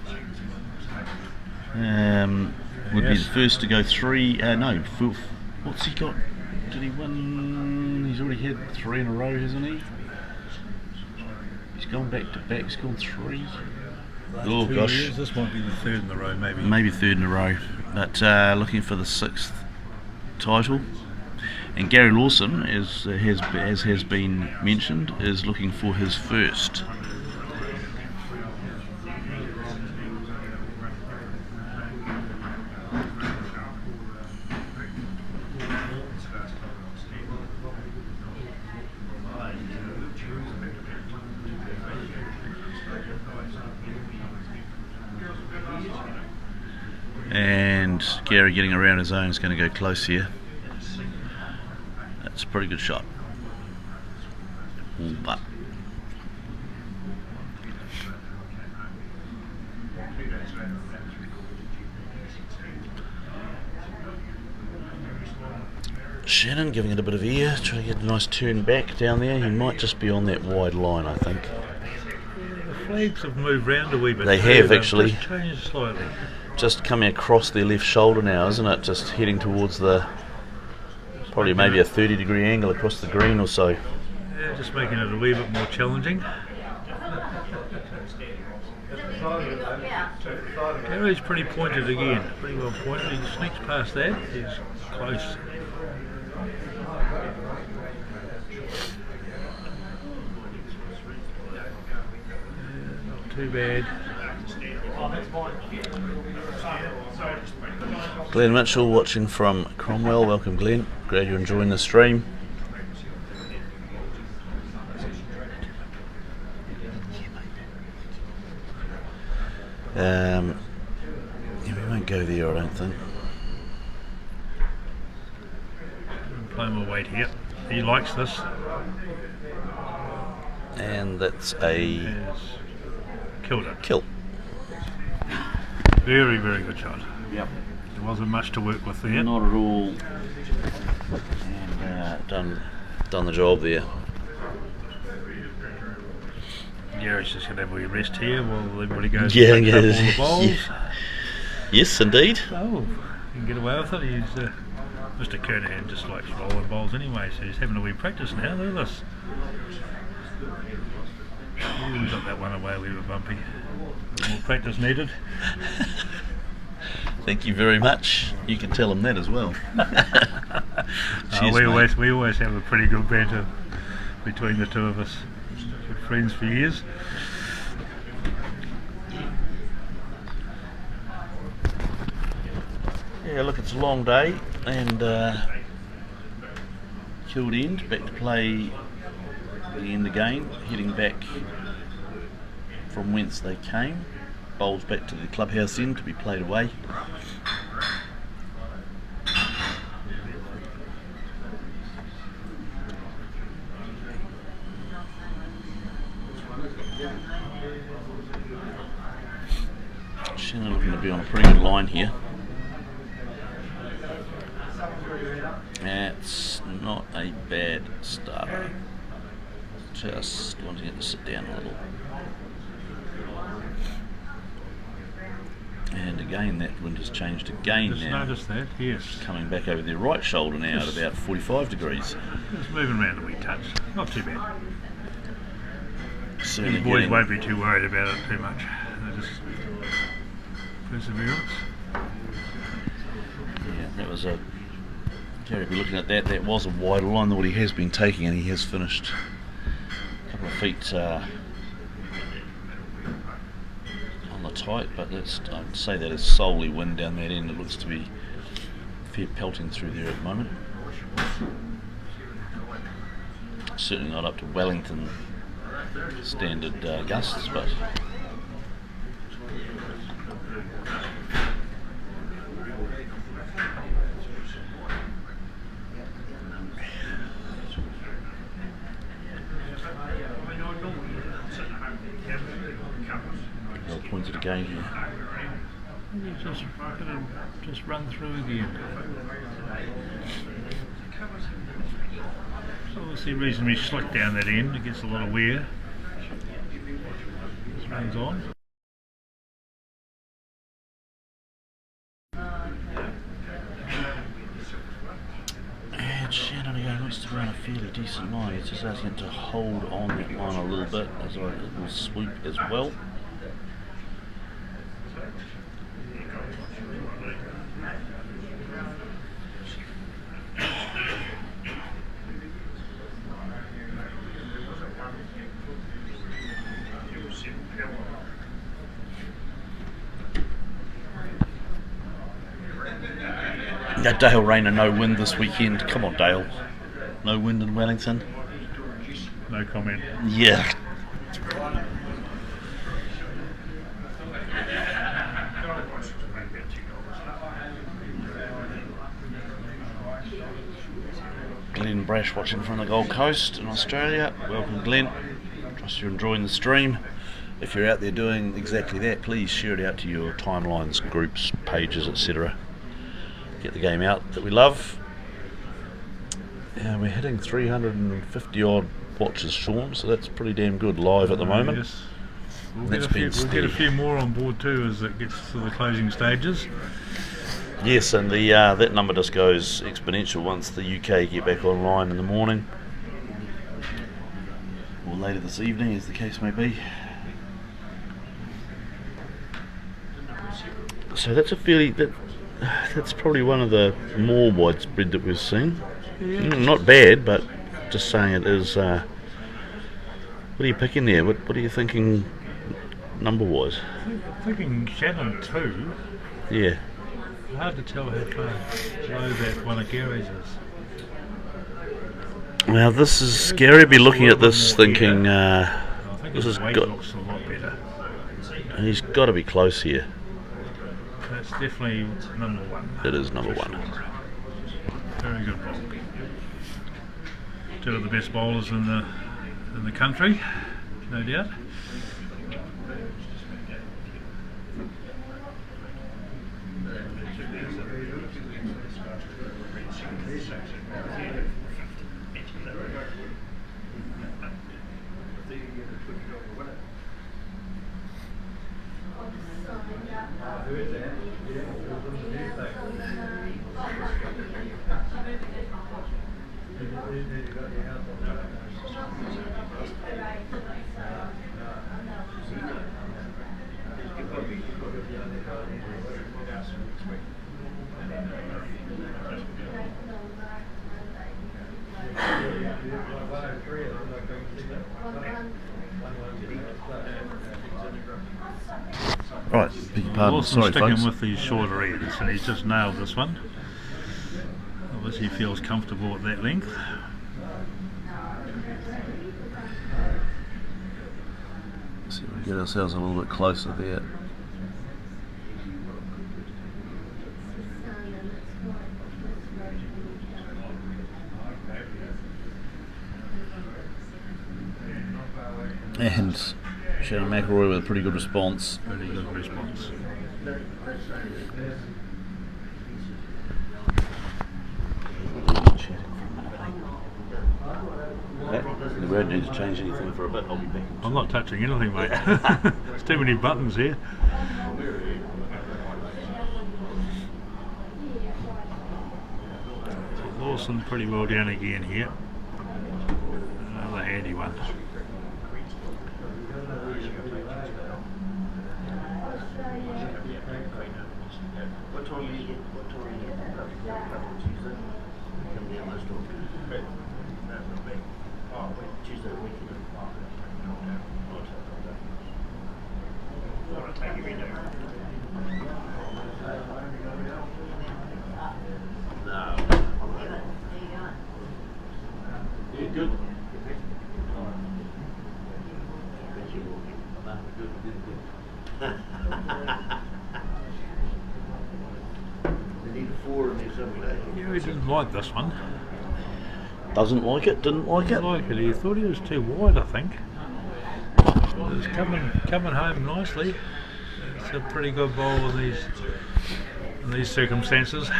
Would be the first to go 3. No, 4. What's he got? Did he win? He's already had 3 in a row, hasn't he? He's gone back to back. He's gone 3. Oh gosh. This might be the 3rd in the row, maybe. Maybe 3rd in a row. But looking for the 6th title. And Gary Lawson, as has been mentioned, is looking for his 1st. And Gary getting around his own is going to go close here. That's a pretty good shot. But Shannon giving it a bit of air, trying to get a nice turn back down there. He might just be on that wide line, I think. The flags have moved round a wee bit. They too. have, They've actually. just changed slightly. Just coming across their left shoulder now, isn't it? Just heading towards the probably maybe a 30-degree angle across the green or so. Yeah, just making it a wee bit more challenging. Gary's pretty pointed again, pretty well pointed. He sneaks past that, he's close. too bad. Glenn Mitchell watching from Cromwell. Welcome, Glenn. Glad you're enjoying the stream. Yeah, we won't go there, I don't think. I'm playing my weight here. He likes this. And that's a Has killed it. kill. Very, very good shot. Yep. There wasn't much to work with there. Not at all. And done the job there. Gary's just going to have a wee rest here while everybody goes Yeah, and picks yeah, up all the balls. yeah. Yes, indeed. Oh, you can get away with it. He's Mr. Kernahan just likes rolling balls anyway, so he's having a wee practice now. Look at this. Ooh, we got that one away. We were bumpy. More practice needed. Thank you very much. You can tell him that as well. Cheers, we always have a pretty good banter between the two of us. Good friends for years. Yeah, look, it's a long day and killed end. Back to play the end again, heading back from whence they came. Bowls back to the clubhouse end to be played away. Shannon looking to be on a pretty good line here. That's not a bad starter. Just wanting it to sit down a little. And again, that wind has changed again Just now. noticed that, yes. Coming back over their right shoulder now at about 45 degrees. Just moving around a wee touch. Not too bad. Certainly These boys getting- won't be too worried about it too much. They're just perseverance. Yeah, that was a. Gary, be looking at that. That was a wider line than what he has been taking, and he has finished a couple of feet on the tight. But that's, I'd say that is solely wind down that end. It looks to be fair pelting through there at the moment. Certainly not up to Wellington standard gusts, but. Well pointed again here. You just run through again. It's obviously reasonably slick down that end. It gets a lot of wear. Just runs on. And Shannon again wants to run a fairly decent line. He's just asking it to hold on that line a little bit as it will swoop as well. Now Dale Rayner, no wind this weekend. Come on, Dale. No wind in Wellington. No comment. Yeah. Glenn Brash watching from the Gold Coast in Australia. Welcome, Glenn. Trust you're enjoying the stream. If you're out there doing exactly that, please share it out to your timelines, groups, pages, etc. Get the game out that we love. Yeah, we're hitting 350 odd watches, Sean, so that's pretty damn good live at the moment. Yes. We'll That's get been we'll get a steady. few more on board too as it gets to the closing stages. Yes, and the that number just goes exponential once the UK get back online in the morning, or later this evening, as the case may be. So that's that's probably one of the more widespread that we've seen. Not bad, but just saying it is. What are you picking there? What are you thinking number wise? I'm thinking Shannon 2. Yeah. Hard to tell how far low that one of Gary's is. Now this is Gary. Be looking at this thinking, I think this his has weight got. looks a lot better. He's got to be close here. That's definitely number 1. It is number for 1. sure. Very good bowl. 2 of the best bowlers in the country, no doubt. Right, beg your pardon. Lawson Sorry, sticking folks. with these shorter ends, and he's just nailed this one. Obviously, he feels comfortable at that length. See if we can get ourselves a little bit closer there. And Shannon Mclory with a pretty good response. Pretty good response. The road needs to change anything for a bit. I'll be back. I'm not touching anything, mate. There's too many buttons here. Lawson pretty well down again here. Another handy one. What time are you getting? What time are you getting? Tuesday? Come down those doors. Oh, wait, Tuesday weekend. No. You good? Yeah, he didn't like this one. Doesn't like it, didn't like Didn't it. like it. He thought he was too wide, I think. It was coming home nicely. It's a pretty good ball in these circumstances.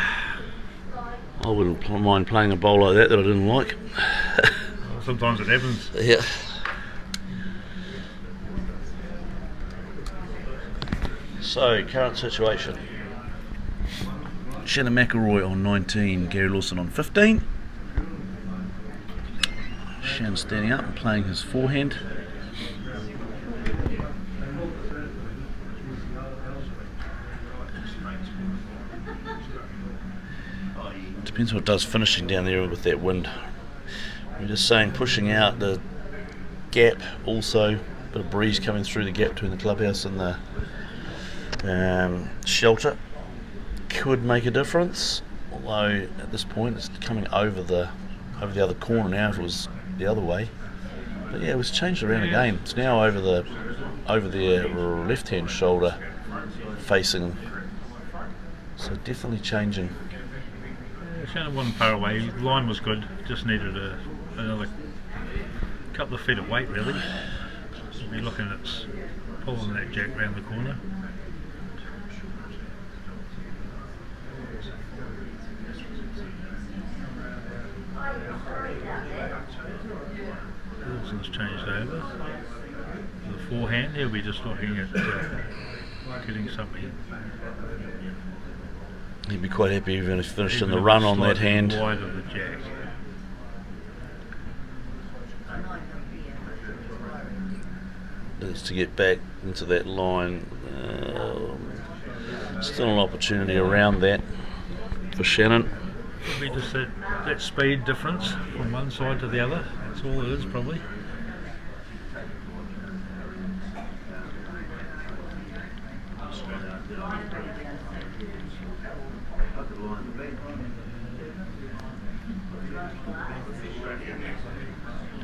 I wouldn't mind playing a bowl like that I didn't like. Sometimes it happens. Yeah. So, current situation. Shannon Mclory on 19, Gary Lawson on 15. Shannon standing up and playing his forehand. Depends what it does finishing down there with that wind. We're just saying pushing out the gap, also a bit of breeze coming through the gap between the clubhouse and the shelter could make a difference, although at this point it's coming over the other corner now if it was the other way. But yeah, it was changed around again. It's now over their left hand shoulder facing, so definitely changing. Shannon wasn't far away. Line was good. Just needed another couple of feet of weight, really. We'll be looking at pulling that jack round the corner. Wilson's changed over. The forehand, he'll be just looking at getting something. He'd be quite happy even if he finished in the run on that hand. Wide of the jack. Is to get back into that line. Still an opportunity around that for Shannon. Probably just that speed difference from one side to the other. That's all it is, probably.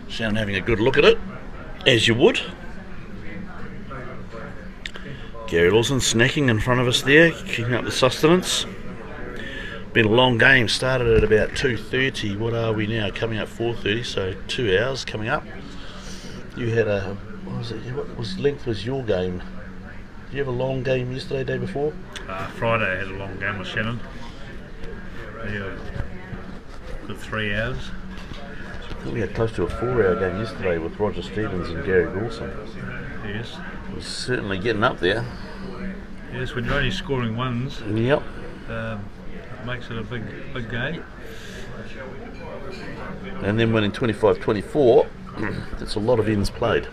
Shannon having a good look at it, as you would. Gary Lawson snacking in front of us there, keeping up the sustenance. Been a long game, started at about 2:30. What are we now? Coming up 4:30, so 2 hours coming up. You had a, what length was your game? Did you have a long game yesterday, day before? Friday I had a long game with Shannon. Yeah, good 3 hours. I think we had close to a 4-hour game yesterday with Roger Stevens and Gary Lawson. Yes. It was certainly getting up there. Yes, when you're only scoring ones, Yep. it makes it a big game. And then winning 25-24, that's a lot of ends played.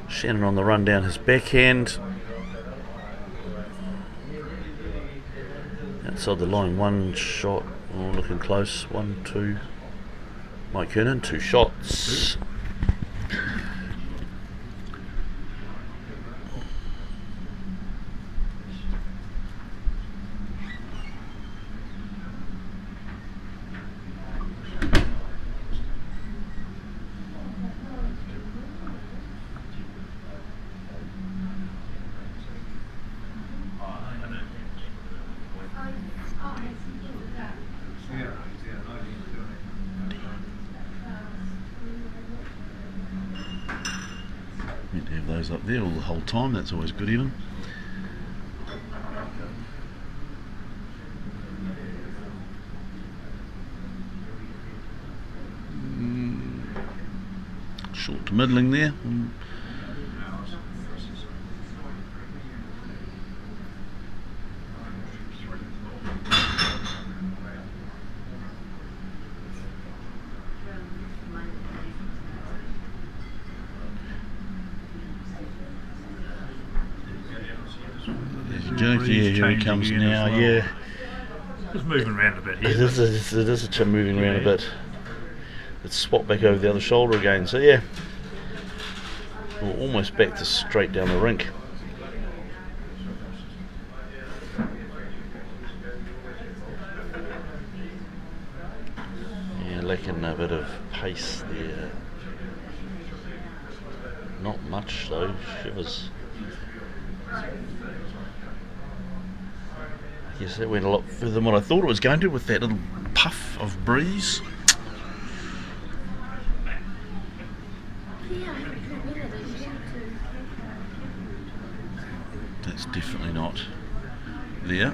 Shannon on the run down his backhand. Outside the line, one shot, looking close, 1-2. Mike Kernan, 2 shots. Meant to have those up there all the whole time, that's always good even. Short to middling there. Yeah, here he comes now. Well. Yeah, Just moving around a bit here. it is moving around a bit. It's swapped back over the other shoulder again. So yeah, we're almost back to straight down the rink. Yeah, lacking a bit of pace there. Not much though. Shivers. Yes, that went a lot further than what I thought it was going to with that little puff of breeze. That's definitely not there.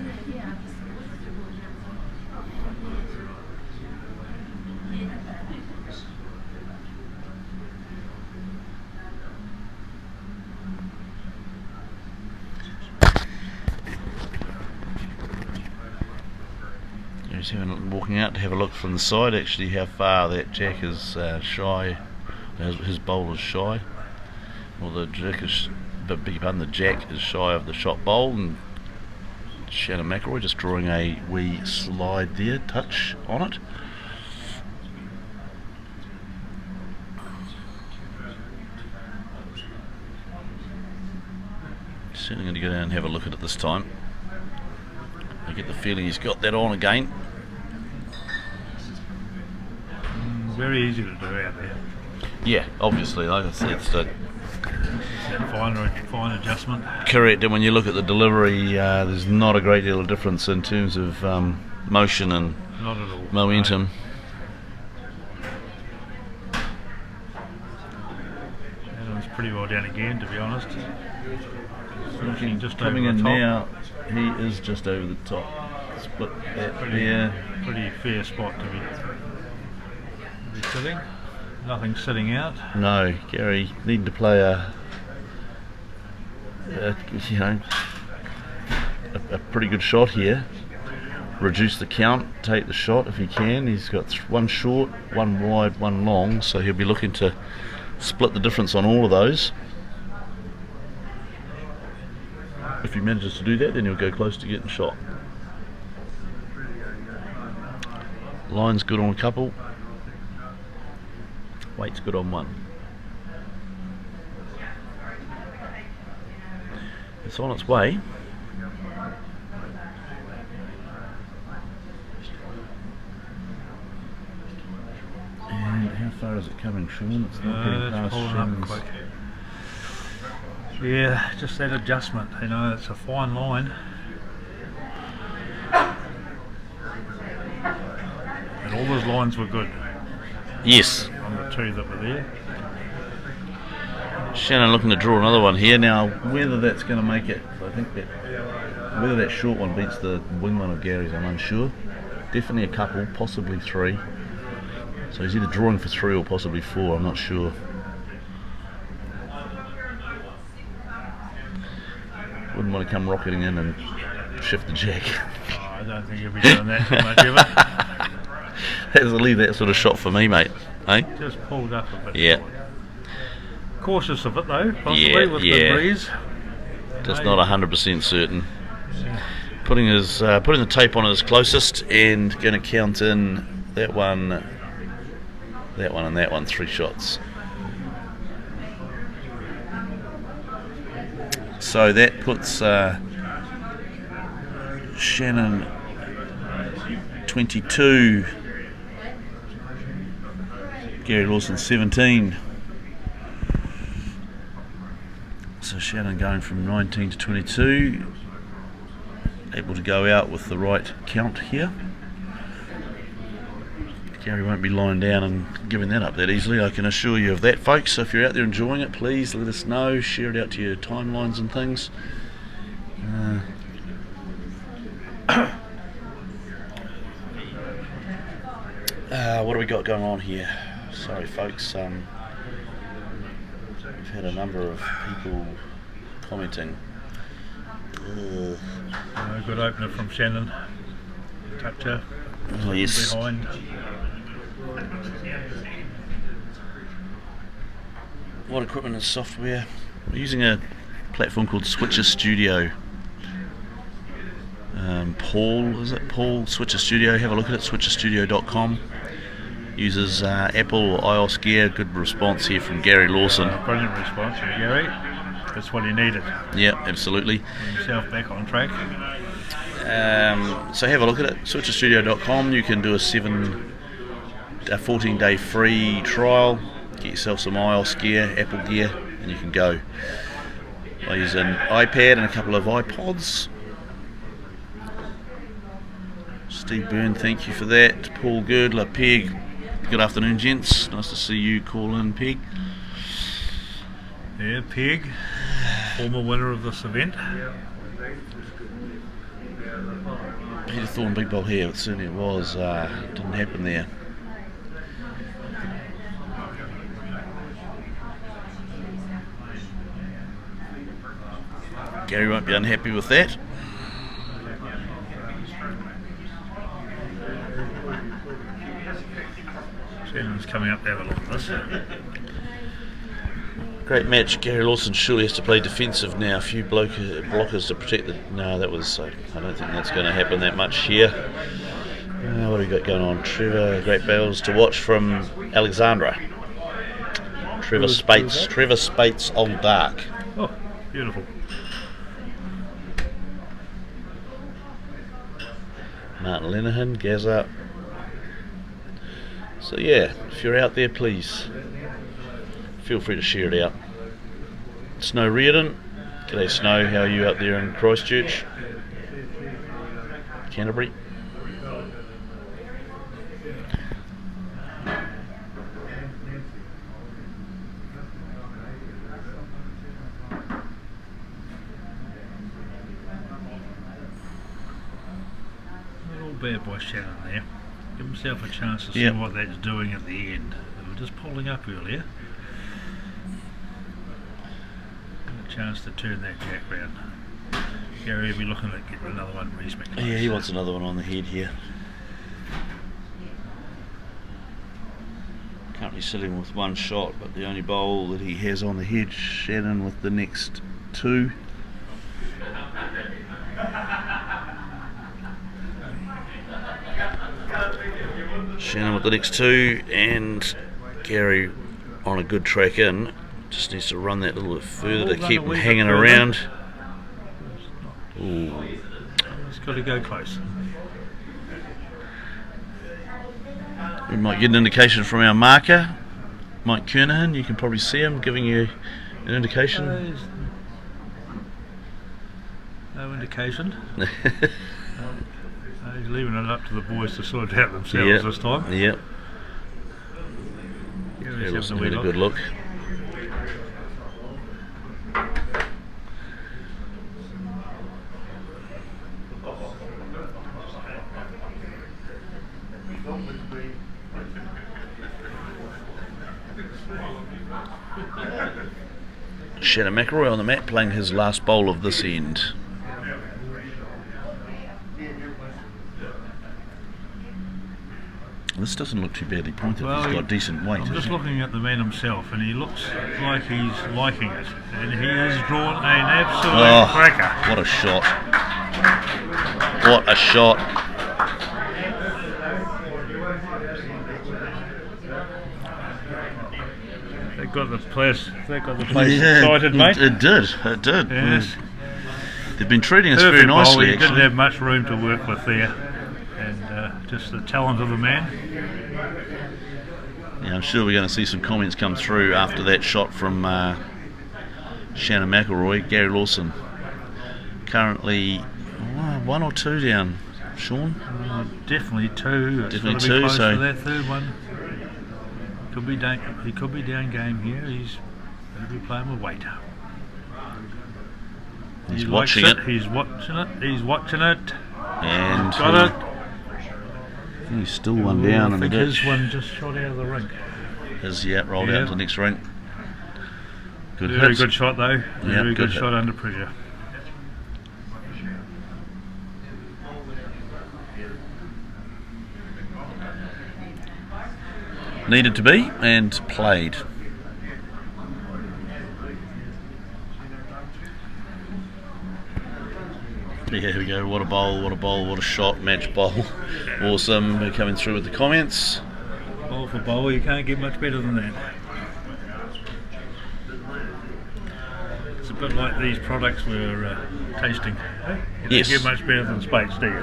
He's walking out to have a look from the side actually how far that jack is shy, his bowl is shy. Well, the jack is, the jack is shy of the shot bowl, and Shannon Mclory just drawing a wee slide there, touch on it. Certainly going to go down and have a look at it this time. I get the feeling he's got that on again. Very easy to do out there. Yeah, obviously, like I said, it's the Fine adjustment. correct. And when you look at the delivery, there's not a great deal of difference in terms of motion and Not at all. momentum. And it was pretty well down again, to be honest. Finishing just Coming over in the top. now, he is just over the top. Split that there. Pretty fair spot to be sitting. Nothing sitting out. No, Gary needing to play a pretty good shot here. Reduce the count, take the shot if he can. He's got one short, one wide, one long, so he'll be looking to split the difference on all of those. If he manages to do that, then he'll go close to getting shot. Line's good on a couple. Weight's good on one. It's on its way. And how far is it coming, Sean? It's not getting It's past pulling up Shannon's. quick. Yeah, just that adjustment, you know, it's a fine line. And all those lines were good Yes. on the two that were there. Shannon looking to draw another one here. Now, whether that's going to make it, I think that whether that short one beats the wing one of Gary's, I'm unsure. Definitely a couple, possibly three. So he's either drawing for three or possibly four, I'm not sure. Wouldn't want to come rocketing in and shift the jack. Oh, I don't think he'll be doing that too much ever. Leave that sort of shot for me, mate. Eh? Just pulled up a bit. Yeah. Forward. Cautious of it though, possibly Yeah, with yeah. the breeze. Just not 100% certain. Putting the tape on his closest and going to count in that one, and that one, 3 shots. So that puts Shannon 22, Gary Lawson 17. So Shannon going from 19 to 22, able to go out with the right count here. Gary won't be lying down and giving that up that easily, I can assure you of that, folks. So if you're out there enjoying it, please let us know, share it out to your timelines and things. What do we got going on here? Sorry folks, we've had a number of people commenting. Good opener from Shannon. Toucher. Oh yes. Behind. What equipment and software? We're using a platform called Switcher Studio. Paul Switcher Studio, have a look at it, switcherstudio.com. Uses Apple or iOS gear. Good response here from Gary Lawson. Brilliant response from Gary. That's what he needed. Yeah, absolutely. Get himself back on track. So have a look at it, switcherstudio.com. You can do a 14-day free trial. Get yourself some iOS gear, Apple gear, and you can go. I use an iPad and a couple of iPods. Steve Byrne, thank you for that. Paul Girdler, Peg, good afternoon, gents. Nice to see you call in, Peg. Yeah, Peg, former winner of this event. Peter Thorne, Big Bowl here. It certainly was. Didn't happen there. Gary won't be unhappy with that. Shannon's coming up to have a look at this. Great match. Gary Lawson surely has to play defensive now. A few blockers to protect the... No, that was... I don't think that's going to happen that much here. What have we got going on? Trevor, great battles to watch from Alexandra. Trevor Speights on dark. Oh, beautiful. Martin Lenehan, Gazza. So yeah, if you're out there, please feel free to share it out. Snow Reardon, g'day Snow, how are you out there in Christchurch? Canterbury. Not all bad by Shannon there. Give himself a chance to see Yep. what that's doing at the end. They were just pulling up earlier. A chance to turn that jack round. Gary will be looking at getting another one reasonably close. Yeah, he wants another one on the head here. Currently sitting with one shot, but the only bowl that he has on the head, Shannon with the next two. Shannon with the next two, and Gary on a good track in. Just needs to run that a little bit further to Run keep a him wee bit hanging further. around. Ooh. It's got to go close. We might get an indication from our marker, Mike Kernahan. You can probably see him giving you an indication. No indication. He's leaving it up to the boys to sort it out themselves this time. Yep. Gary's It was having a good look. Shannon Mclory on the mat playing his last bowl of this end. This doesn't look too badly pointed. Well, He's got decent weight. I'm just looking at the man himself, and he looks like he's liking it. And he has drawn an absolute cracker. What a shot. What a shot. They got the place excited, mate. It did. Yes. They've been treating us Perfect very bowl. nicely, He actually. didn't have much room to work with there. And just the talent of the man. Yeah, I'm sure we're going to see some comments come through after that shot from Shannon Mclory. Gary Lawson currently 1 or 2 down. Sean? Definitely 2. It's Definitely got to be 2, close so to that third one. He could be down game here. He's going to be playing with weight. He's He watching likes it. He's watching it. He's watching it. And Got it. he's still one down I in the think ditch. his one just shot out of the rink. Rolled out to the next rink. Good Very hit. good shot though. Very good good hit. shot under pressure. Needed to be and played. Yeah, here we go. What a bowl, what a bowl, what a shot, match bowl. Awesome. We're coming through with the comments. Bowl for bowl, you can't get much better than that. It's a bit like these products we're tasting. You Yes. don't get much better than Speights, do you?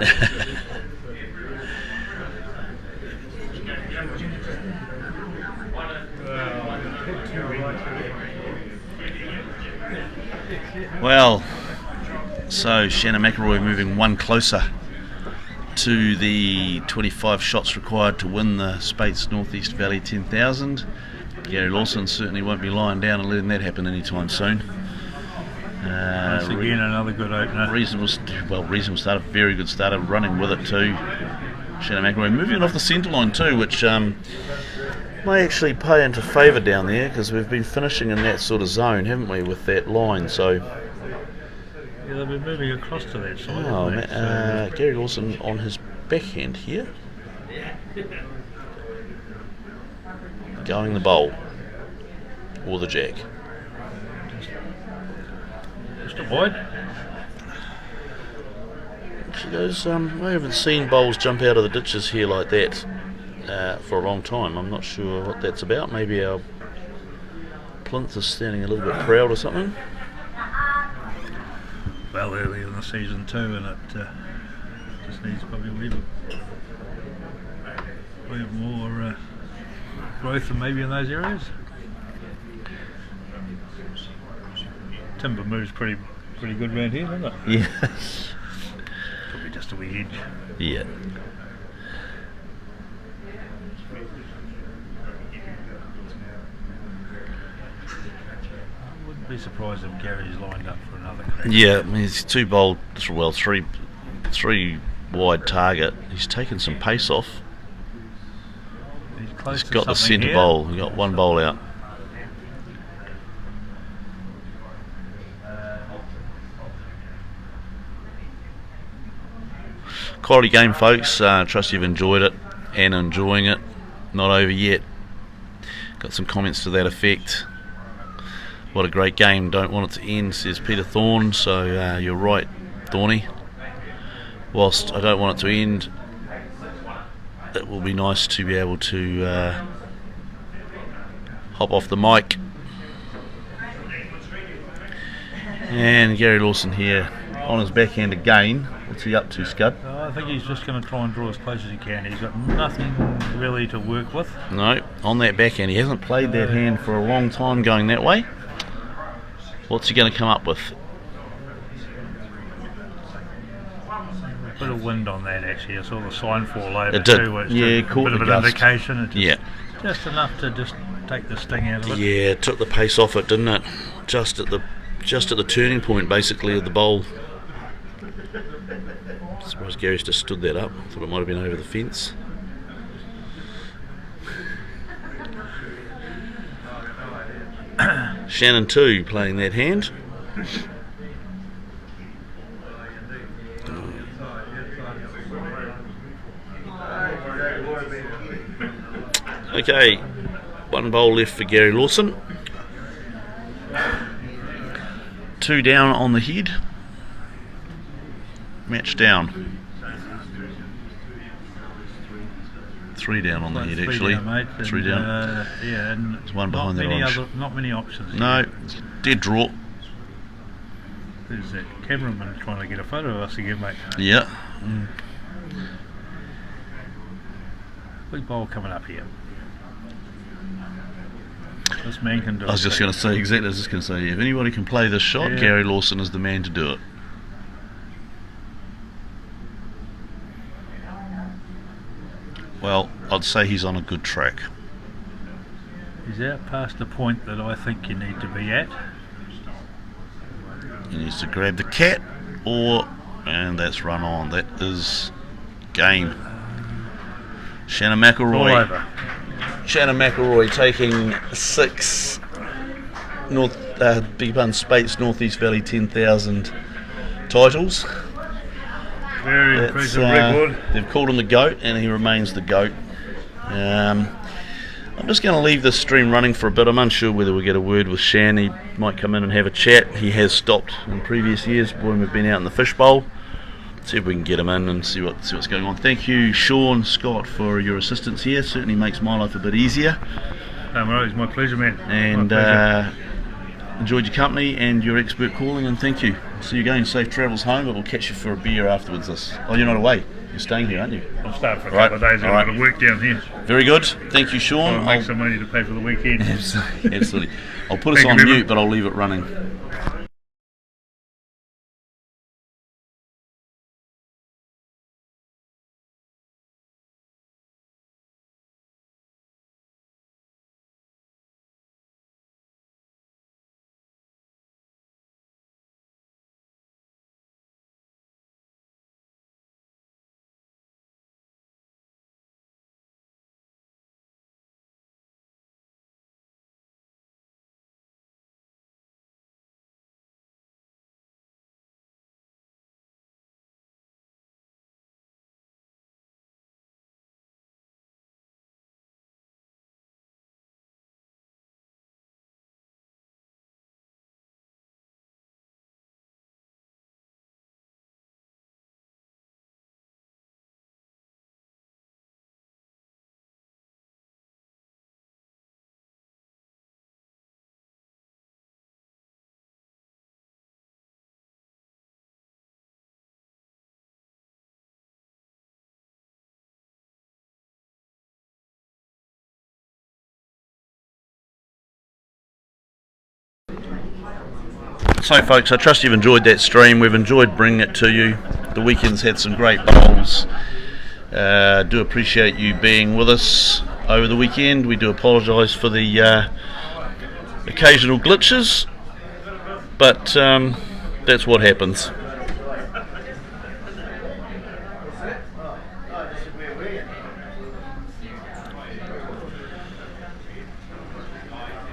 Well, so Shannon Mclory moving one closer to the 25 shots required to win the Speights Northeast Valley 10,000. Gary Lawson certainly won't be lying down and letting that happen anytime soon. Once again, another good opener. Reasonable start, a very good starter, running with it too. Shannon Mclory moving off the centre line too, which may actually pay into favour down there because we've been finishing in that sort of zone, haven't we, with that line? So, Yeah, they've been moving across to that side. haven't they? Gary Lawson on his backhand here, going the bowl or the jack. Just wide. Actually, those I haven't seen bowls jump out of the ditches here like that for a long time. I'm not sure what that's about. Maybe our plinth is standing a little bit proud or something. Well, early in the season too, and it just needs probably a wee bit more growth than maybe in those areas. Timber moves pretty good around here, doesn't it? Yes. Probably just a wee edge. Yeah. I wouldn't be surprised if Gary's lined up for another crack. Yeah, I mean, he's too bold. Well, three wide target. He's taken some pace off. He's close He's to got the something centre here. bowl. He got one bowl out. Quality game, folks. Trust you've enjoyed it and enjoying it. Not over yet. Got some comments to that effect. What a great game. Don't want it to end, says Peter Thorne. So you're right, Thorny. Whilst I don't want it to end, it will be nice to be able to hop off the mic. And Gary Lawson here on his backhand again. What's he up to, Scud? I think he's just going to try and draw as close as he can. He's got nothing really to work with. No, on that backhand. He hasn't played that hand for a long time going that way. What's he going to come up with? A bit of wind on that actually. I saw the sign fall over It did. too, which Yeah, is a caught bit the of an gust. indication. It Yeah. just enough to just take the sting out of it. Yeah, it took the pace off it, didn't it? Just at the turning point, basically, of the bowl. I suppose Gary's just stood that up. Thought it might have been over the fence. Shannon too playing that hand. Okay, one bowl left for Gary Lawson. 2 down on the head. Match down. 3 down on the head, actually. 3 down. Yeah, and There's one behind that orange. not many options. No, dead draw. There's that cameraman trying to get a photo of us again, mate. Yeah. Big bowl coming up here. This man can do it. I was just going to say exactly. I was just going to say, if anybody can play this shot, Yeah. Gary Lawson is the man to do it. Well, I'd say he's on a good track. He's out past the point that I think you need to be at. He needs to grab the cat, and that's run on. That is game. Shannon All McLroy. over. Shannon McLroy taking 6 Big Bun Speights Northeast Valley 10,000 titles. Very That's, impressive record. They've called him the GOAT, and he remains the GOAT. I'm just going to leave this stream running for a bit. I'm unsure whether we'll get a word with Shan. He might come in and have a chat. He has stopped in previous years when we've been out in the fishbowl. See if we can get him in and see what's going on. Thank you, Sean Scott, for your assistance here. Certainly makes my life a bit easier. No, mate, it's my pleasure, man. And My pleasure. enjoyed your company and your expert calling, and thank you. See you again. Safe travels home, but we'll catch you for a beer afterwards. Oh, you're not away. You're staying here, aren't you? I'll start for a Right. couple of days. All I've got right. to work down here. Very good. Thank you, Sean. I'll make some money to pay for the weekend. Absolutely. I'll put us Thank you on very mute, much. but I'll leave it running. So folks, I trust you've enjoyed that stream. We've enjoyed bringing it to you. The weekend's had some great bowls. Do appreciate you being with us over the weekend. We do apologise for the occasional glitches, but that's what happens.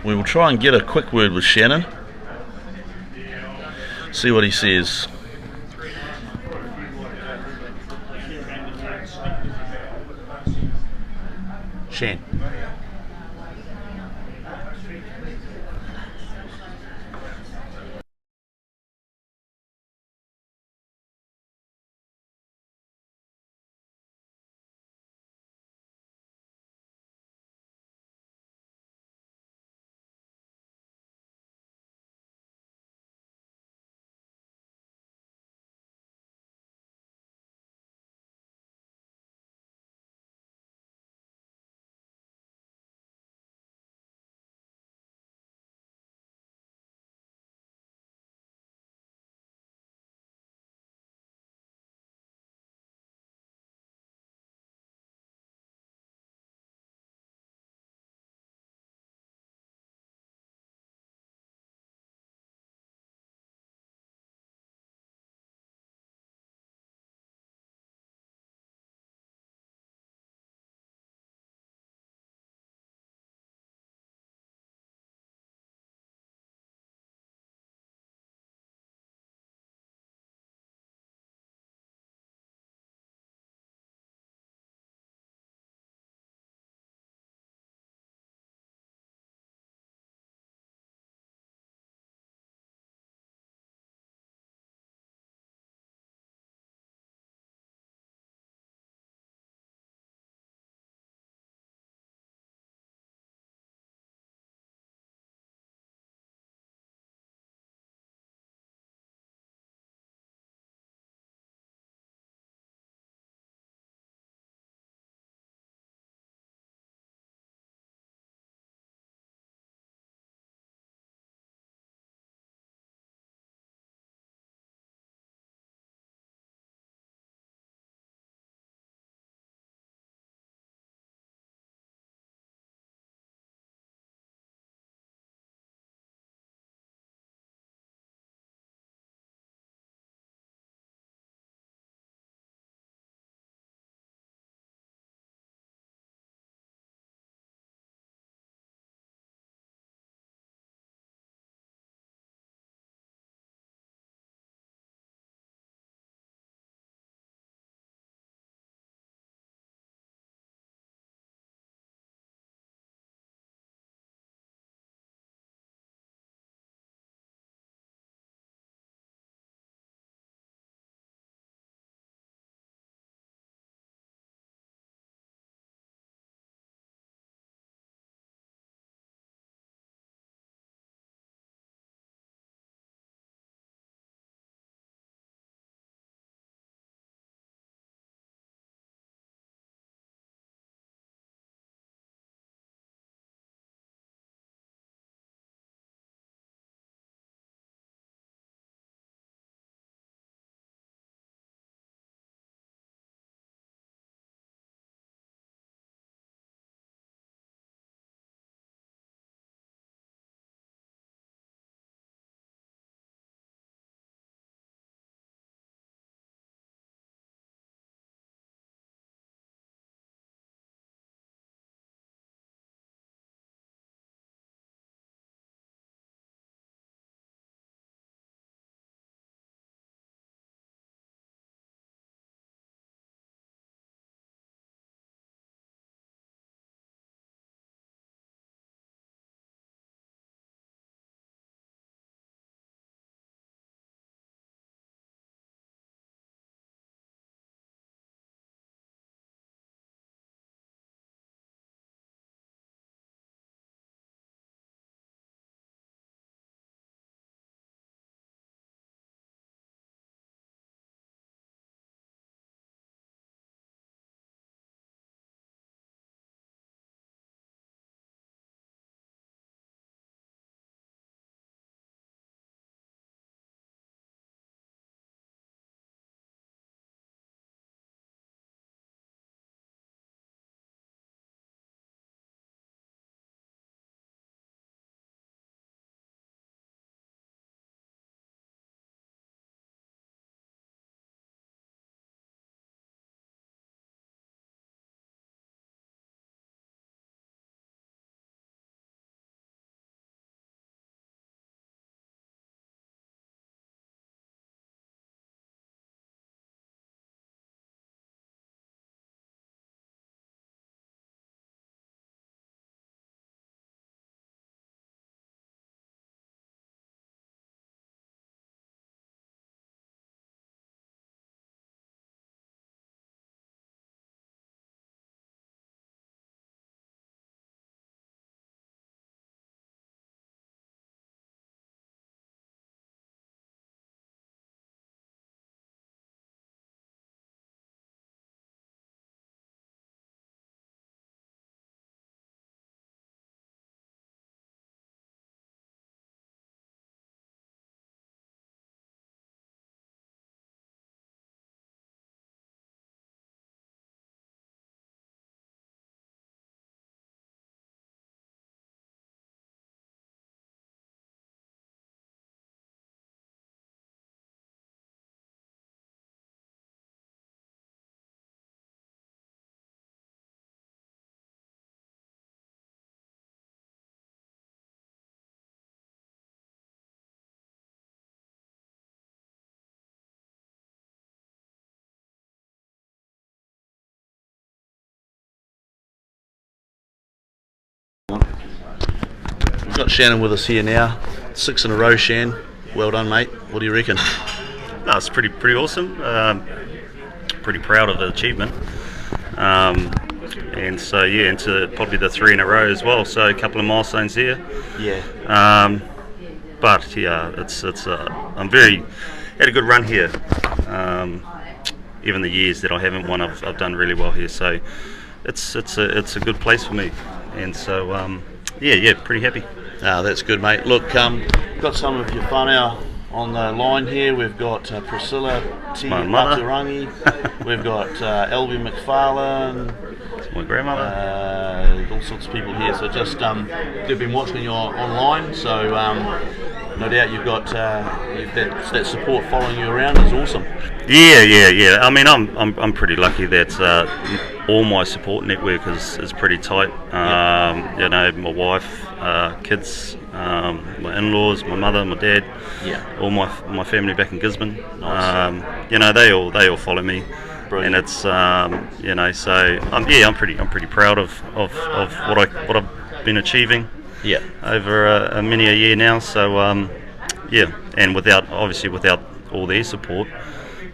We will try and get a quick word with Shannon. See what he says. Shan. got Shannon with us here now. 6 in a row, Shan. Well done, mate. What do you reckon? No, it's pretty awesome. Pretty proud of the achievement. And so into probably the 3 in a row as well. So a couple of milestones here. Yeah. But yeah, it's I'm very had a good run here. Even the years that I haven't won, I've done really well here. So it's a good place for me. And so pretty happy. That's good, mate. Look, got some of your whānau on the line here. We've got Priscilla T. My mother. Paturangi. We've got Elvie McFarlane. My grandmother. All sorts of people here. So just they've been watching you online. So no doubt you've got that support following you around. Is awesome. Yeah. I mean, I'm pretty lucky that all my support network is pretty tight. You know, my wife, kids, my in-laws, my mother, my dad, all my family back in Gisborne. Nice. You know, they all follow me. Brilliant. And it's you know, so I'm pretty proud of what I've been achieving. Yeah. Over many a year now. So and without all their support,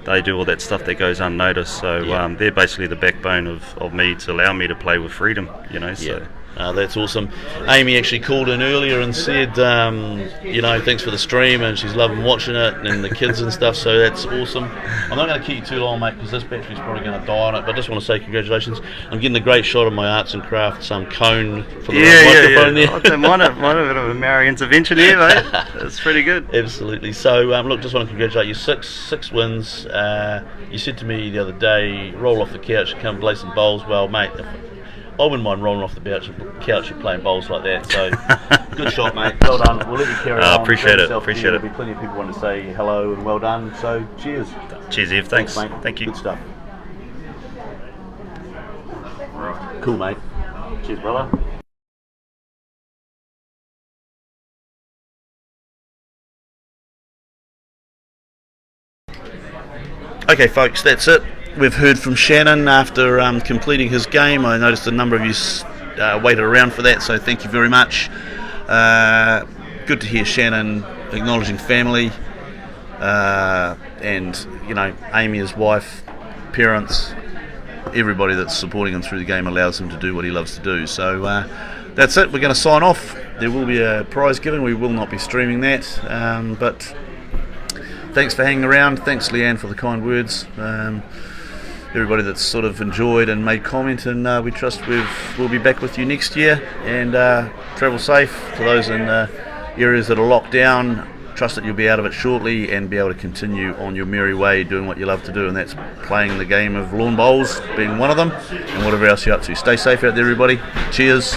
they do all that stuff that goes unnoticed. So they're basically the backbone of me to allow me to play with freedom. You know. So. Yeah. That's awesome. Amy actually called in earlier and said, thanks for the stream, and she's loving watching it, and the kids and stuff, so that's awesome. I'm not going to keep you too long, mate, because this battery's probably going to die on it, but I just want to say congratulations. I'm getting a great shot of my arts and crafts cone for the microphone there. I don't mind it. Mind a bit of a Maori intervention here, mate. It's pretty good. Absolutely. So, look, just want to congratulate you. Six wins. You said to me the other day, roll off the couch and come play some bowls. Well, mate, I wouldn't mind rolling off the couch and playing bowls like that. So, good shot, mate. Well done. We'll let you carry on. Appreciate it. There'll be plenty of people wanting to say hello and well done. So, cheers. Cheers, Eve. Thanks. Mate. Thank you. Good stuff. Cool, mate. Cheers, brother. Okay, folks, that's it. We've heard from Shannon after completing his game. I noticed a number of you waited around for that, so thank you very much. Good to hear Shannon acknowledging family and, Amy, his wife, parents, everybody that's supporting him through the game allows him to do what he loves to do. So that's it. We're going to sign off. There will be a prize given. We will not be streaming that, but thanks for hanging around. Thanks, Leanne, for the kind words. Everybody that's sort of enjoyed and made comment, and we trust we'll be back with you next year. And travel safe to those in areas that are locked down. Trust that you'll be out of it shortly and be able to continue on your merry way doing what you love to do, and that's playing the game of lawn bowls being one of them, and whatever else you're up to. Stay safe out there, everybody. Cheers.